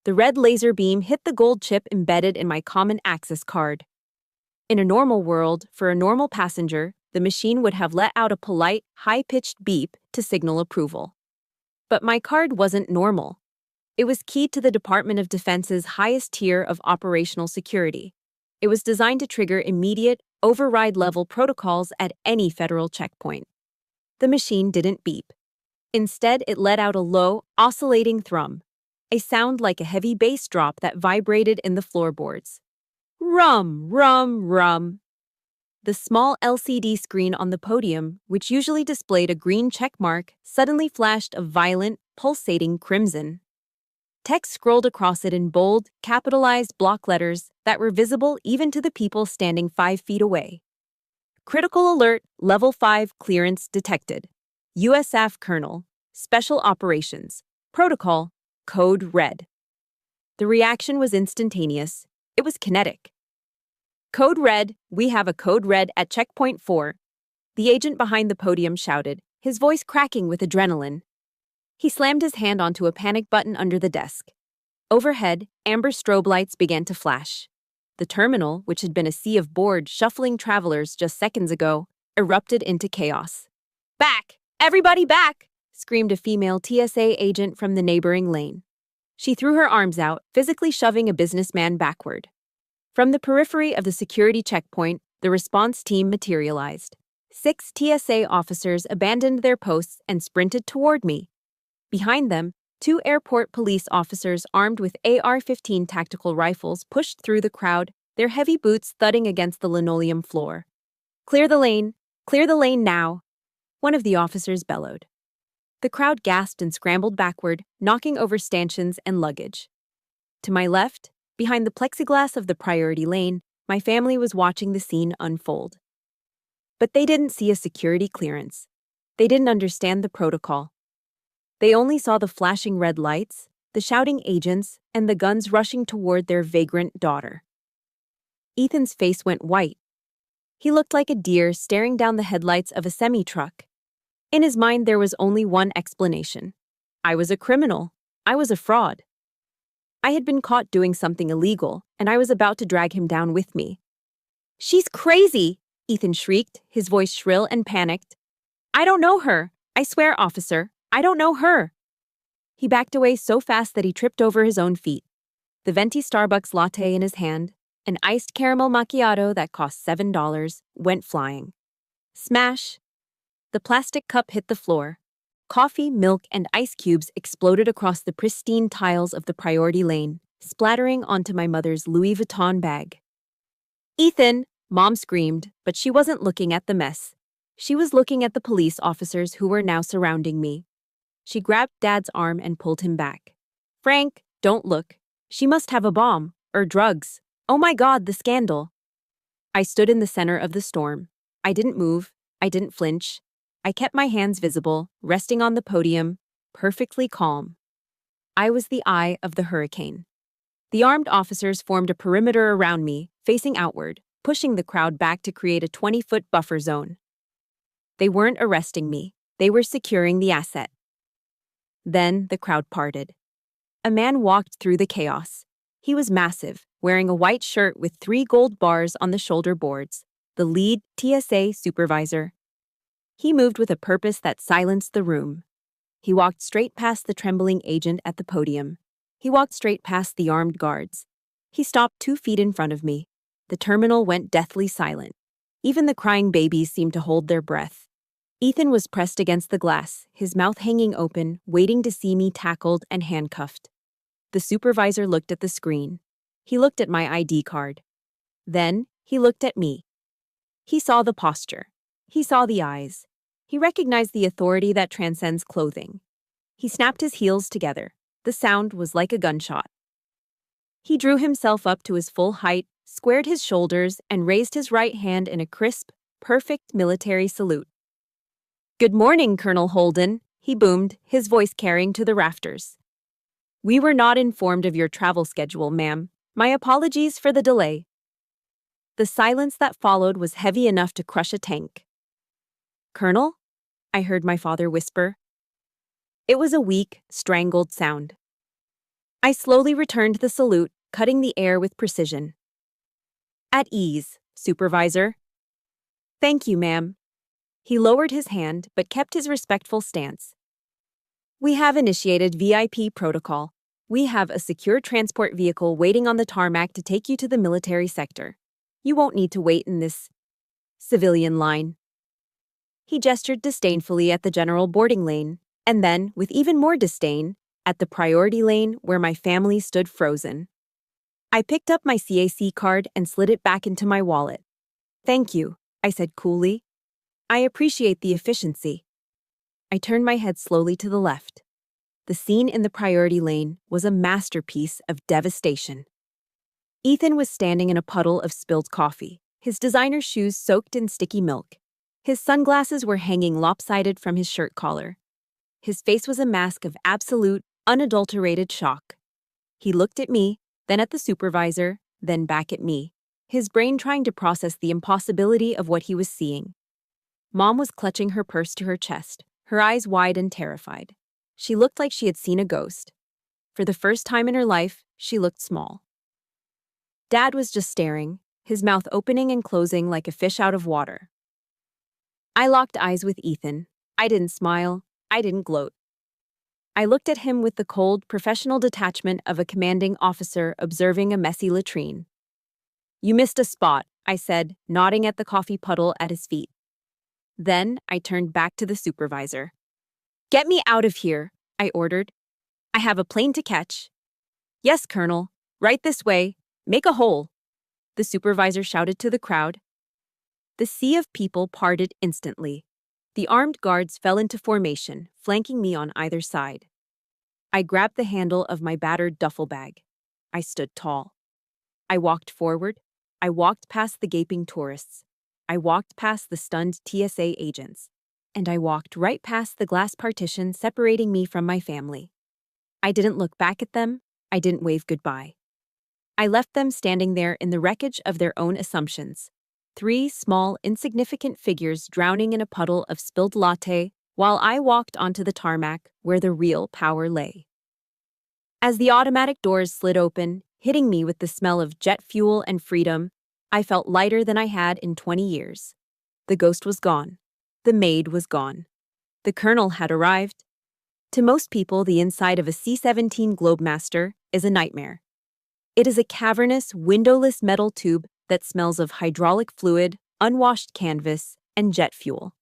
The red laser beam hit the gold chip embedded in my common access card. In a normal world, for a normal passenger, the machine would have let out a polite, high-pitched beep to signal approval. But my card wasn't normal. It was keyed to the Department of Defense's highest tier of operational security. It was designed to trigger immediate, override-level protocols at any federal checkpoint. The machine didn't beep. Instead, it let out a low, oscillating thrum, a sound like a heavy bass drop that vibrated in the floorboards. Rum, rum, rum. The small LCD screen on the podium, which usually displayed a green check mark, suddenly flashed a violent, pulsating crimson. Text scrolled across it in bold, capitalized block letters that were visible even to the people standing 5 feet away. Critical alert, level 5 clearance detected. USAF Colonel, Special Operations, Protocol, Code Red. The reaction was instantaneous. It was kinetic. Code Red, we have a Code Red at Checkpoint 4. The agent behind the podium shouted, his voice cracking with adrenaline. He slammed his hand onto a panic button under the desk. Overhead, amber strobe lights began to flash. The terminal, which had been a sea of bored, shuffling travelers just seconds ago, erupted into chaos. Back! Everybody back! Screamed a female TSA agent from the neighboring lane. She threw her arms out, physically shoving a businessman backward. From the periphery of the security checkpoint, the response team materialized. 6 TSA officers abandoned their posts and sprinted toward me. Behind them, 2 airport police officers armed with AR-15 tactical rifles pushed through the crowd, their heavy boots thudding against the linoleum floor. Clear the lane now, one of the officers bellowed. The crowd gasped and scrambled backward, knocking over stanchions and luggage. To my left, behind the plexiglass of the priority lane, my family was watching the scene unfold. But they didn't see a security clearance. They didn't understand the protocol. They only saw the flashing red lights, the shouting agents, and the guns rushing toward their vagrant daughter. Ethan's face went white. He looked like a deer staring down the headlights of a semi-truck. In his mind, there was only one explanation. I was a criminal. I was a fraud. I had been caught doing something illegal, and I was about to drag him down with me. She's crazy, Ethan shrieked, his voice shrill and panicked. I don't know her. I swear, officer, I don't know her. He backed away so fast that he tripped over his own feet. The venti Starbucks latte in his hand, an iced caramel macchiato that cost $7, went flying. Smash! The plastic cup hit the floor. Coffee, milk, and ice cubes exploded across the pristine tiles of the priority lane, splattering onto my mother's Louis Vuitton bag. Ethan! Mom screamed, but she wasn't looking at the mess. She was looking at the police officers who were now surrounding me. She grabbed Dad's arm and pulled him back. Frank, don't look. She must have a bomb, or drugs. Oh my God, the scandal. I stood in the center of the storm. I didn't move. I didn't flinch. I kept my hands visible, resting on the podium, perfectly calm. I was the eye of the hurricane. The armed officers formed a perimeter around me, facing outward, pushing the crowd back to create a 20-foot buffer zone. They weren't arresting me. They were securing the asset. Then the crowd parted. A man walked through the chaos. He was massive, wearing a white shirt with 3 gold bars on the shoulder boards, the lead TSA supervisor. He moved with a purpose that silenced the room. He walked straight past the trembling agent at the podium. He walked straight past the armed guards. He stopped 2 feet in front of me. The terminal went deathly silent. Even the crying babies seemed to hold their breath. Ethan was pressed against the glass, his mouth hanging open, waiting to see me tackled and handcuffed. The supervisor looked at the screen. He looked at my ID card. Then, he looked at me. He saw the posture. He saw the eyes. He recognized the authority that transcends clothing. He snapped his heels together. The sound was like a gunshot. He drew himself up to his full height, squared his shoulders, and raised his right hand in a crisp, perfect military salute. Good morning, Colonel Holden, he boomed, his voice carrying to the rafters. We were not informed of your travel schedule, ma'am. My apologies for the delay. The silence that followed was heavy enough to crush a tank. Colonel? I heard my father whisper. It was a weak, strangled sound. I slowly returned the salute, cutting the air with precision. At ease, Supervisor. Thank you, ma'am. He lowered his hand, but kept his respectful stance. We have initiated VIP protocol. We have a secure transport vehicle waiting on the tarmac to take you to the military sector. You won't need to wait in this civilian line. He gestured disdainfully at the general boarding lane, and then, with even more disdain, at the priority lane where my family stood frozen. I picked up my CAC card and slid it back into my wallet. Thank you, I said coolly. I appreciate the efficiency. I turned my head slowly to the left. The The scene in the priority lane was a masterpiece of devastation. Ethan was standing in a puddle of spilled coffee, his designer shoes soaked in sticky milk. His sunglasses were hanging lopsided from his shirt collar. His face was a mask of absolute, unadulterated shock. He looked at me, then at the supervisor, then back at me, his brain trying to process the impossibility of what he was seeing. Mom was clutching her purse to her chest, her eyes wide and terrified. She looked like she had seen a ghost. For the first time in her life, she looked small. Dad was just staring, his mouth opening and closing like a fish out of water. I locked eyes with Ethan. I didn't smile. I didn't gloat. I looked at him with the cold, professional detachment of a commanding officer observing a messy latrine. "You missed a spot," I said, nodding at the coffee puddle at his feet. Then I turned back to the supervisor. "Get me out of here," I ordered. "I have a plane to catch." "Yes, Colonel. Right this way. Make a hole," the supervisor shouted to the crowd. The sea of people parted instantly. The armed guards fell into formation, flanking me on either side. I grabbed the handle of my battered duffel bag. I stood tall. I walked forward. I walked past the gaping tourists. I walked past the stunned TSA agents. And I walked right past the glass partition separating me from my family. I didn't look back at them. I didn't wave goodbye. I left them standing there in the wreckage of their own assumptions. 3 small, insignificant figures drowning in a puddle of spilled latte while I walked onto the tarmac where the real power lay. As the automatic doors slid open, hitting me with the smell of jet fuel and freedom, I felt lighter than I had in 20 years. The ghost was gone. The maid was gone. The colonel had arrived. To most people, the inside of a C-17 Globemaster is a nightmare. It is a cavernous, windowless metal tube that smells of hydraulic fluid, unwashed canvas, and jet fuel.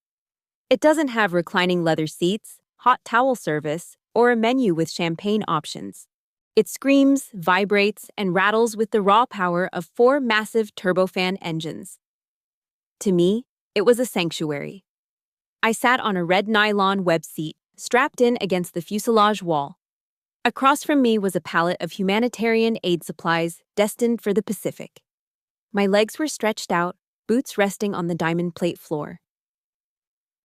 It doesn't have reclining leather seats, hot towel service, or a menu with champagne options. It screams, vibrates, and rattles with the raw power of 4 massive turbofan engines. To me, it was a sanctuary. I sat on a red nylon web seat, strapped in against the fuselage wall. Across from me was a pallet of humanitarian aid supplies destined for the Pacific. My legs were stretched out, boots resting on the diamond plate floor.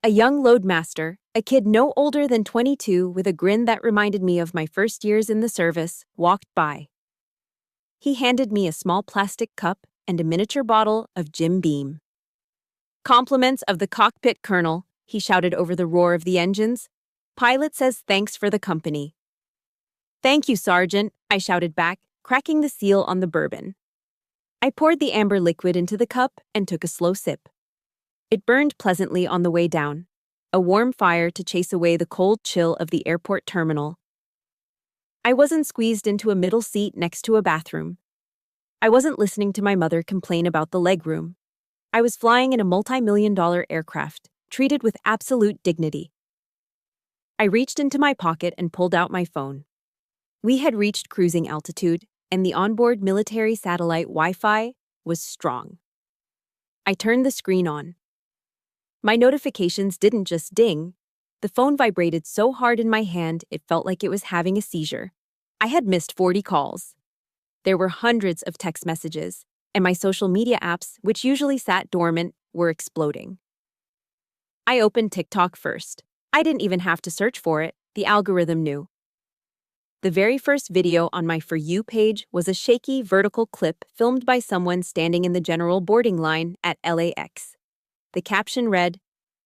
A young loadmaster, a kid no older than 22 with a grin that reminded me of my first years in the service, walked by. He handed me a small plastic cup and a miniature bottle of Jim Beam. "Compliments of the cockpit colonel," he shouted over the roar of the engines. "Pilot says thanks for the company." "Thank you, Sergeant," I shouted back, cracking the seal on the bourbon. I poured the amber liquid into the cup and took a slow sip. It burned pleasantly on the way down, a warm fire to chase away the cold chill of the airport terminal. I wasn't squeezed into a middle seat next to a bathroom. I wasn't listening to my mother complain about the legroom. I was flying in a multi-million-dollar aircraft, treated with absolute dignity. I reached into my pocket and pulled out my phone. We had reached cruising altitude, and the onboard military satellite Wi-Fi was strong. I turned the screen on. My notifications didn't just ding. The phone vibrated so hard in my hand it felt like it was having a seizure. I had missed 40 calls. There were hundreds of text messages, and my social media apps, which usually sat dormant, were exploding. I opened TikTok first. I didn't even have to search for it. The algorithm knew. The very first video on my For You page was a shaky, vertical clip filmed by someone standing in the general boarding line at LAX. The caption read,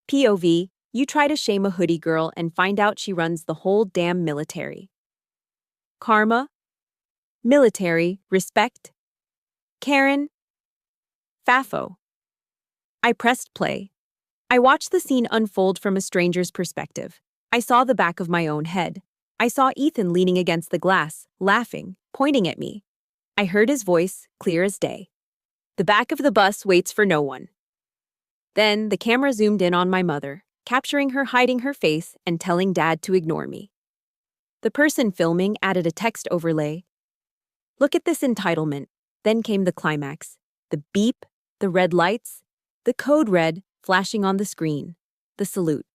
"POV, you try to shame a hoodie girl and find out she runs the whole damn military. Karma? Military, respect? Karen? Fafo." I pressed play. I watched the scene unfold from a stranger's perspective. I saw the back of my own head. I saw Ethan leaning against the glass, laughing, pointing at me. I heard his voice, clear as day. "The back of the bus waits for no one." Then the camera zoomed in on my mother, capturing her hiding her face and telling Dad to ignore me. The person filming added a text overlay. "Look at this entitlement." Then came the climax. The beep, the red lights, the code red flashing on the screen, the salute.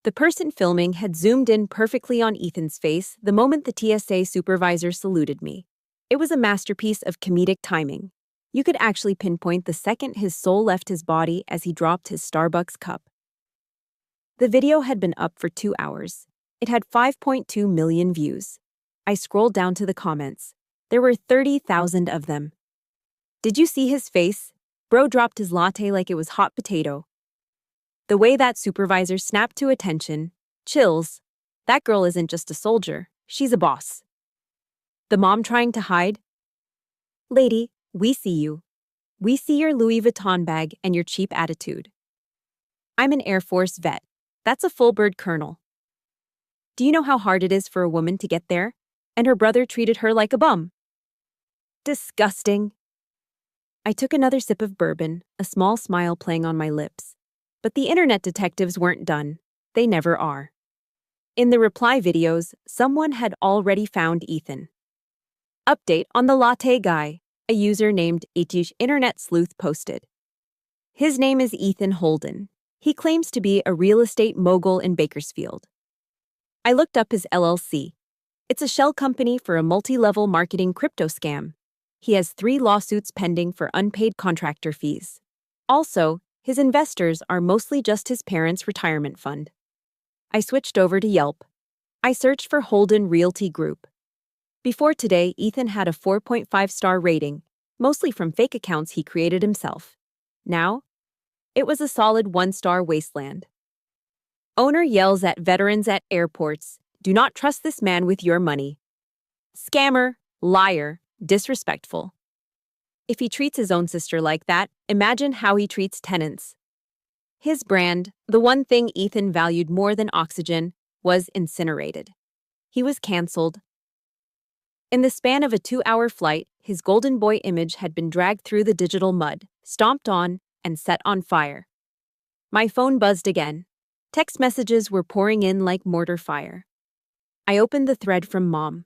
The person filming had zoomed in perfectly on Ethan's face the moment the TSA supervisor saluted me. It was a masterpiece of comedic timing. You could actually pinpoint the second his soul left his body as he dropped his Starbucks cup. The video had been up for 2 hours. It had 5.2 million views. I scrolled down to the comments. There were 30,000 of them. Did you see his face? Bro dropped his latte like it was hot potato. The way that supervisor snapped to attention, chills. That girl isn't just a soldier, she's a boss. The mom trying to hide? Lady, we see you. We see your Louis Vuitton bag and your cheap attitude. I'm an Air Force vet. That's a full-bird colonel. Do you know how hard it is for a woman to get there? And her brother treated her like a bum. Disgusting. I took another sip of bourbon, a small smile playing on my lips. But the internet detectives weren't done. They never are. In the reply videos, someone had already found Ethan. Update on the latte guy, a user named Itish Internet Sleuth posted. His name is Ethan Holden. He claims to be a real estate mogul in Bakersfield. I looked up his LLC. It's a shell company for a multi-level marketing crypto scam. He has 3 lawsuits pending for unpaid contractor fees. Also, his investors are mostly just his parents' retirement fund. I switched over to Yelp. I searched for Holden Realty Group. Before today, Ethan had a 4.5-star rating, mostly from fake accounts he created himself. Now, it was a solid 1-star wasteland. Owner yells at veterans at airports, "Do not trust this man with your money." Scammer, liar, disrespectful. If he treats his own sister like that, imagine how he treats tenants. His brand, the one thing Ethan valued more than oxygen, was incinerated. He was cancelled. In the span of a 2-hour flight, his golden boy image had been dragged through the digital mud, stomped on, and set on fire. My phone buzzed again. Text messages were pouring in like mortar fire. I opened the thread from Mom.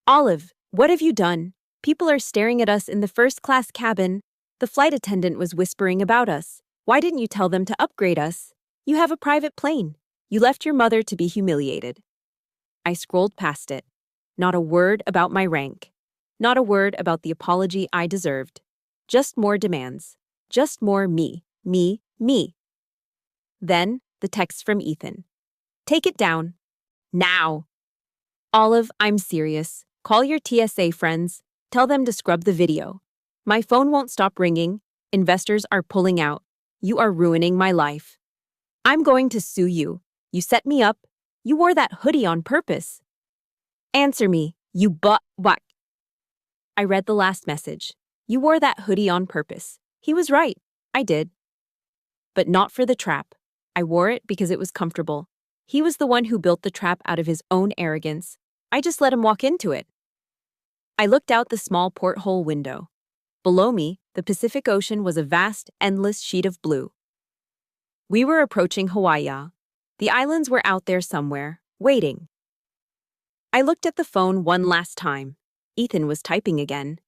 "Olive, what have you done? People are staring at us in the first-class cabin. The flight attendant was whispering about us. Why didn't you tell them to upgrade us? You have a private plane. You left your mother to be humiliated." I scrolled past it. Not a word about my rank. Not a word about the apology I deserved. Just more demands. Just more me, me, me. Then, the text from Ethan. "Take it down. Now." "Olive, I'm serious. Call your TSA friends. Tell them to scrub the video. My phone won't stop ringing. Investors are pulling out. You are ruining my life. I'm going to sue you. You set me up. You wore that hoodie on purpose. Answer me, you what?" I read the last message. You wore that hoodie on purpose. He was right. I did. But not for the trap. I wore it because it was comfortable. He was the one who built the trap out of his own arrogance. I just let him walk into it. I looked out the small porthole window. Below me, the Pacific Ocean was a vast, endless sheet of blue. We were approaching Hawaii. The islands were out there somewhere, waiting. I looked at the phone one last time. Ethan was typing again.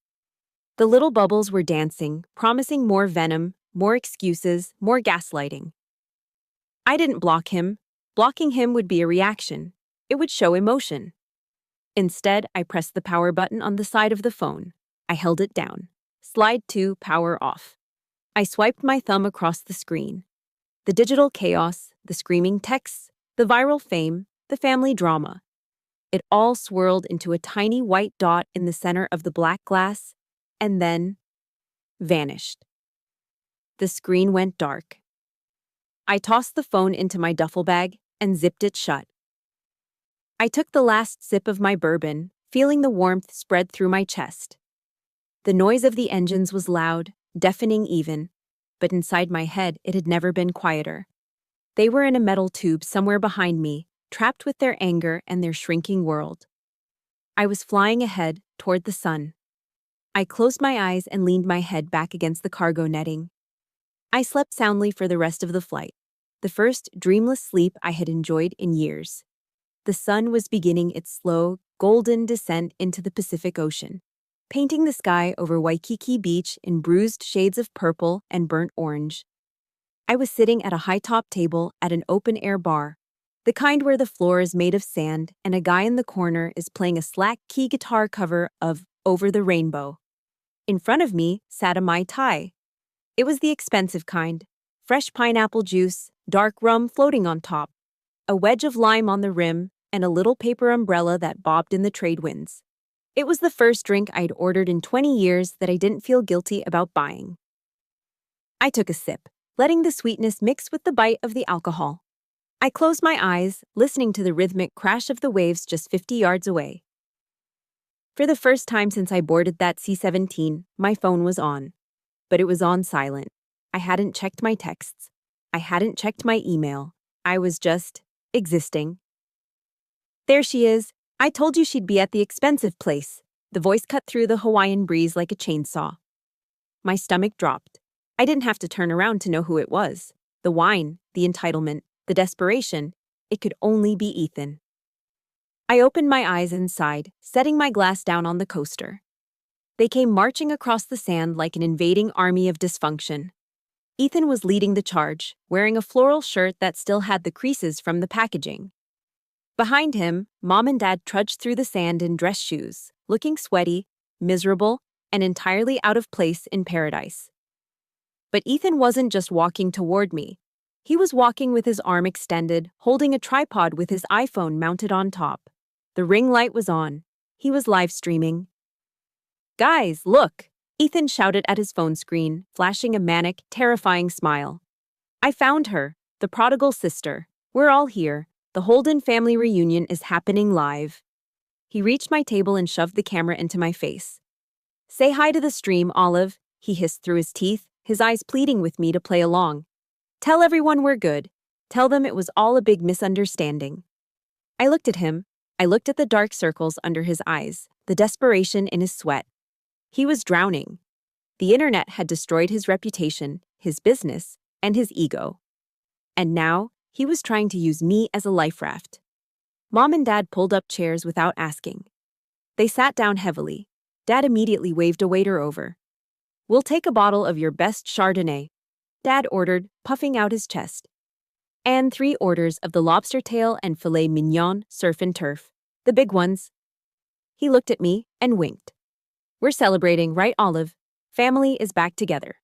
The little bubbles were dancing, promising more venom, more excuses, more gaslighting. I didn't block him. Blocking him would be a reaction. It would show emotion. Instead, I pressed the power button on the side of the phone. I held it down. Slide 2, power off. I swiped my thumb across the screen. The digital chaos, the screaming texts, the viral fame, the family drama. It all swirled into a tiny white dot in the center of the black glass, and then vanished. The screen went dark. I tossed the phone into my duffel bag and zipped it shut. I took the last sip of my bourbon, feeling the warmth spread through my chest. The noise of the engines was loud, deafening even, but inside my head it had never been quieter. They were in a metal tube somewhere behind me, trapped with their anger and their shrinking world. I was flying ahead, toward the sun. I closed my eyes and leaned my head back against the cargo netting. I slept soundly for the rest of the flight, the first dreamless sleep I had enjoyed in years. The sun was beginning its slow, golden descent into the Pacific Ocean, painting the sky over Waikiki Beach in bruised shades of purple and burnt orange. I was sitting at a high-top table at an open-air bar, The kind where the floor is made of sand and a guy in the corner is playing a slack key guitar cover of Over the Rainbow. In front of me sat a Mai Tai. It was the expensive kind. Fresh pineapple juice, dark rum floating on top, a wedge of lime on the rim, and a little paper umbrella that bobbed in the trade winds. It was the first drink I'd ordered in 20 years that I didn't feel guilty about buying. I took a sip, letting the sweetness mix with the bite of the alcohol. I closed my eyes, listening to the rhythmic crash of the waves just 50 yards away. For the first time since I boarded that C-17, my phone was on. But it was on silent. I hadn't checked my texts. I hadn't checked my email. I was just existing. There she is. I told you she'd be at the expensive place. The voice cut through the Hawaiian breeze like a chainsaw. My stomach dropped. I didn't have to turn around to know who it was. The wine, the entitlement, the desperation. It could only be Ethan. I opened my eyes and sighed, setting my glass down on the coaster. They came marching across the sand like an invading army of dysfunction. Ethan was leading the charge, wearing a floral shirt that still had the creases from the packaging. Behind him, Mom and Dad trudged through the sand in dress shoes, looking sweaty, miserable, and entirely out of place in paradise. But Ethan wasn't just walking toward me. He was walking with his arm extended, holding a tripod with his iPhone mounted on top. The ring light was on. He was live streaming. "Guys, look!" Ethan shouted at his phone screen, flashing a manic, terrifying smile. "I found her, the prodigal sister. We're all here. The Holden family reunion is happening live." He reached my table and shoved the camera into my face. "Say hi to the stream, Olive," he hissed through his teeth, his eyes pleading with me to play along. "Tell everyone we're good. Tell them it was all a big misunderstanding." I looked at him. I looked at the dark circles under his eyes, the desperation in his sweat. He was drowning. The internet had destroyed his reputation, his business, and his ego. And now, he was trying to use me as a life raft. Mom and Dad pulled up chairs without asking. They sat down heavily. Dad immediately waved a waiter over. "We'll take a bottle of your best Chardonnay," Dad ordered, puffing out his chest. "And 3 orders of the lobster tail and filet mignon surf and turf. The big ones." He looked at me and winked. "We're celebrating, right, Olive? Family is back together."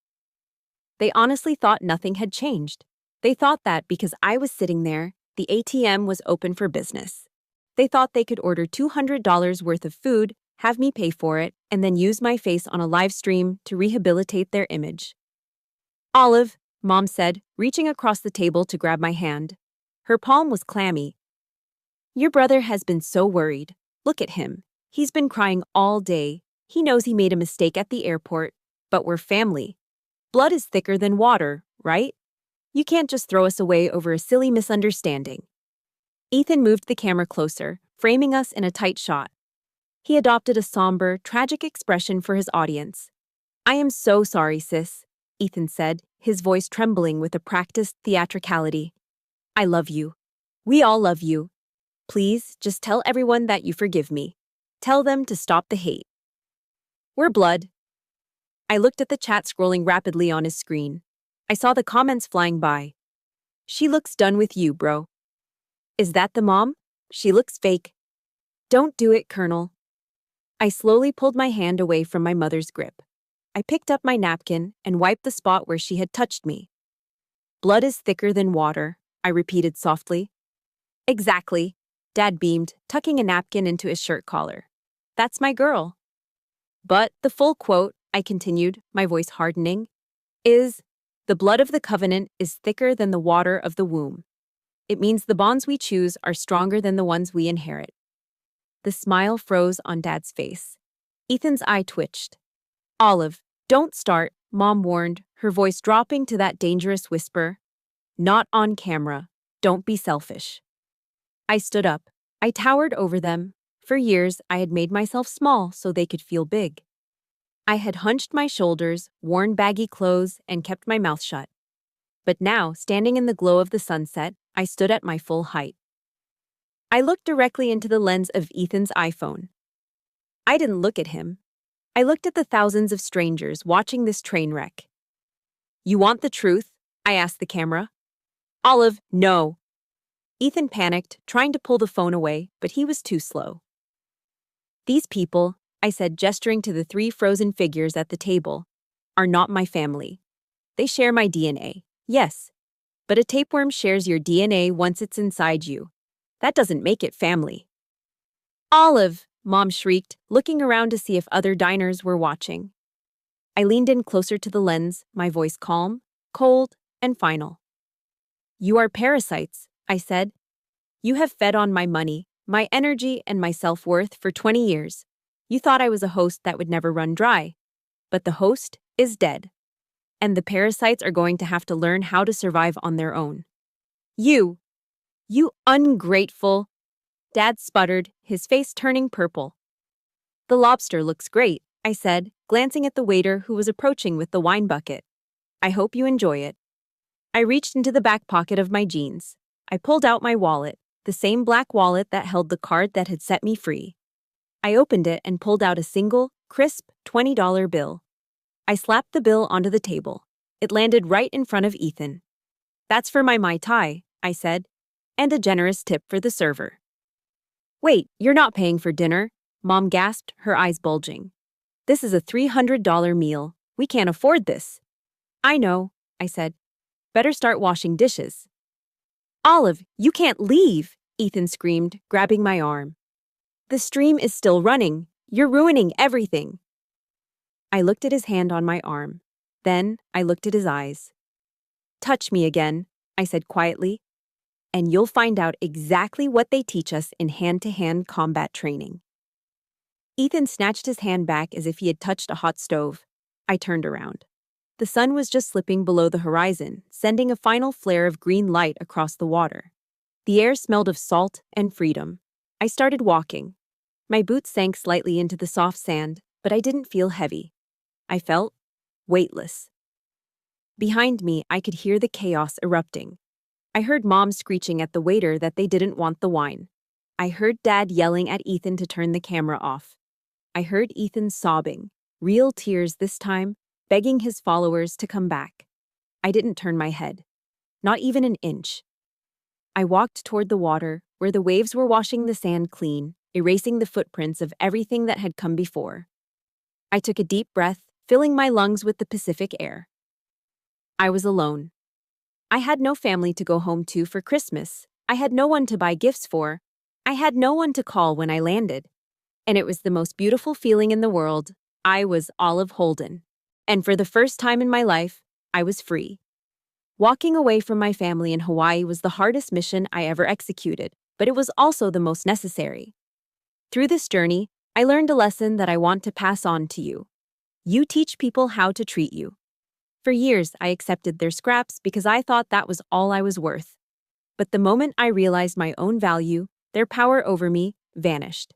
They honestly thought nothing had changed. They thought that because I was sitting there, the ATM was open for business. They thought they could order $200 worth of food, have me pay for it, and then use my face on a live stream to rehabilitate their image. "Olive," Mom said, reaching across the table to grab my hand. Her palm was clammy. "Your brother has been so worried. Look at him. He's been crying all day. He knows he made a mistake at the airport, but we're family. Blood is thicker than water, right? You can't just throw us away over a silly misunderstanding." Ethan moved the camera closer, framing us in a tight shot. He adopted a somber, tragic expression for his audience. "I am so sorry, sis," Ethan said, his voice trembling with a practiced theatricality. "I love you. We all love you. Please, just tell everyone that you forgive me. Tell them to stop the hate. We're blood." I looked at the chat scrolling rapidly on his screen. I saw the comments flying by. "She looks done with you, bro." "Is that the mom? She looks fake." "Don't do it, Colonel." I slowly pulled my hand away from my mother's grip. I picked up my napkin and wiped the spot where she had touched me. "Blood is thicker than water," I repeated softly. "Exactly," Dad beamed, tucking a napkin into his shirt collar. "That's my girl." "But the full quote," I continued, my voice hardening, is, "The blood of the covenant is thicker than the water of the womb. It means the bonds we choose are stronger than the ones we inherit." The smile froze on Dad's face. Ethan's eye twitched. "Olive, don't start," Mom warned, her voice dropping to that dangerous whisper. "Not on camera. Don't be selfish." I stood up. I towered over them. For years, I had made myself small so they could feel big. I had hunched my shoulders, worn baggy clothes, and kept my mouth shut. But now, standing in the glow of the sunset, I stood at my full height. I looked directly into the lens of Ethan's iPhone. I didn't look at him. I looked at the thousands of strangers watching this train wreck. "You want the truth?" I asked the camera. "Olive, no." Ethan panicked, trying to pull the phone away, but he was too slow. These people, I said, gesturing to the three frozen figures at the table, are not my family. They share my DNA, yes, but a tapeworm shares your DNA once it's inside you. That doesn't make it family. Olive, Mom shrieked, looking around to see if other diners were watching. I leaned in closer to the lens, my voice calm, cold, and final. You are parasites, I said. You have fed on my money, my energy, and my self-worth for 20 years. You thought I was a host that would never run dry. But the host is dead. And the parasites are going to have to learn how to survive on their own. You ungrateful, Dad sputtered, his face turning purple. The lobster looks great, I said, glancing at the waiter who was approaching with the wine bucket. I hope you enjoy it. I reached into the back pocket of my jeans. I pulled out my wallet, the same black wallet that held the card that had set me free. I opened it and pulled out a single, crisp $20 bill. I slapped the bill onto the table. It landed right in front of Ethan. That's for my Mai Tai, I said, and a generous tip for the server. Wait, you're not paying for dinner, Mom gasped, her eyes bulging. This is a $300 meal. We can't afford this. I know, I said. Better start washing dishes. Olive, you can't leave, Ethan screamed, grabbing my arm. The stream is still running. You're ruining everything. I looked at his hand on my arm. Then I looked at his eyes. Touch me again, I said quietly, and you'll find out exactly what they teach us in hand-to-hand combat training. Ethan snatched his hand back as if he had touched a hot stove. I turned around. The sun was just slipping below the horizon, sending a final flare of green light across the water. The air smelled of salt and freedom. I started walking. My boots sank slightly into the soft sand, but I didn't feel heavy. I felt weightless. Behind me, I could hear the chaos erupting. I heard Mom screeching at the waiter that they didn't want the wine. I heard Dad yelling at Ethan to turn the camera off. I heard Ethan sobbing, real tears this time, begging his followers to come back. I didn't turn my head. Not even an inch. I walked toward the water, where the waves were washing the sand clean, erasing the footprints of everything that had come before. I took a deep breath, filling my lungs with the Pacific air. I was alone. I had no family to go home to for Christmas. I had no one to buy gifts for. I had no one to call when I landed. And it was the most beautiful feeling in the world. I was Olive Holden. And for the first time in my life, I was free. Walking away from my family in Hawaii was the hardest mission I ever executed, but it was also the most necessary. Through this journey, I learned a lesson that I want to pass on to you. You teach people how to treat you. For years, I accepted their scraps because I thought that was all I was worth. But the moment I realized my own value, their power over me vanished.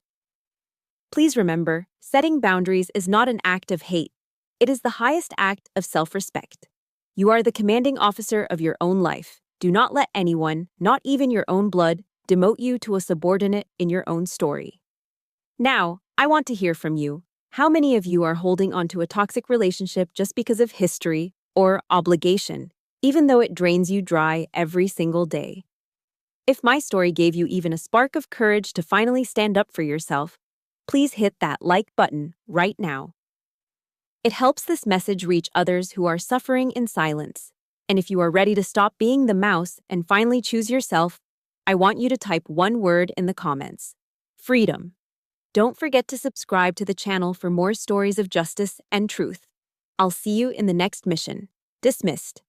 Please remember, setting boundaries is not an act of hate. It is the highest act of self-respect. You are the commanding officer of your own life. Do not let anyone, not even your own blood, demote you to a subordinate in your own story. Now, I want to hear from you. How many of you are holding onto a toxic relationship just because of history or obligation, even though it drains you dry every single day? If my story gave you even a spark of courage to finally stand up for yourself, please hit that like button right now. It helps this message reach others who are suffering in silence. And if you are ready to stop being the mouse and finally choose yourself, I want you to type one word in the comments: freedom. Don't forget to subscribe to the channel for more stories of justice and truth. I'll see you in the next mission. Dismissed.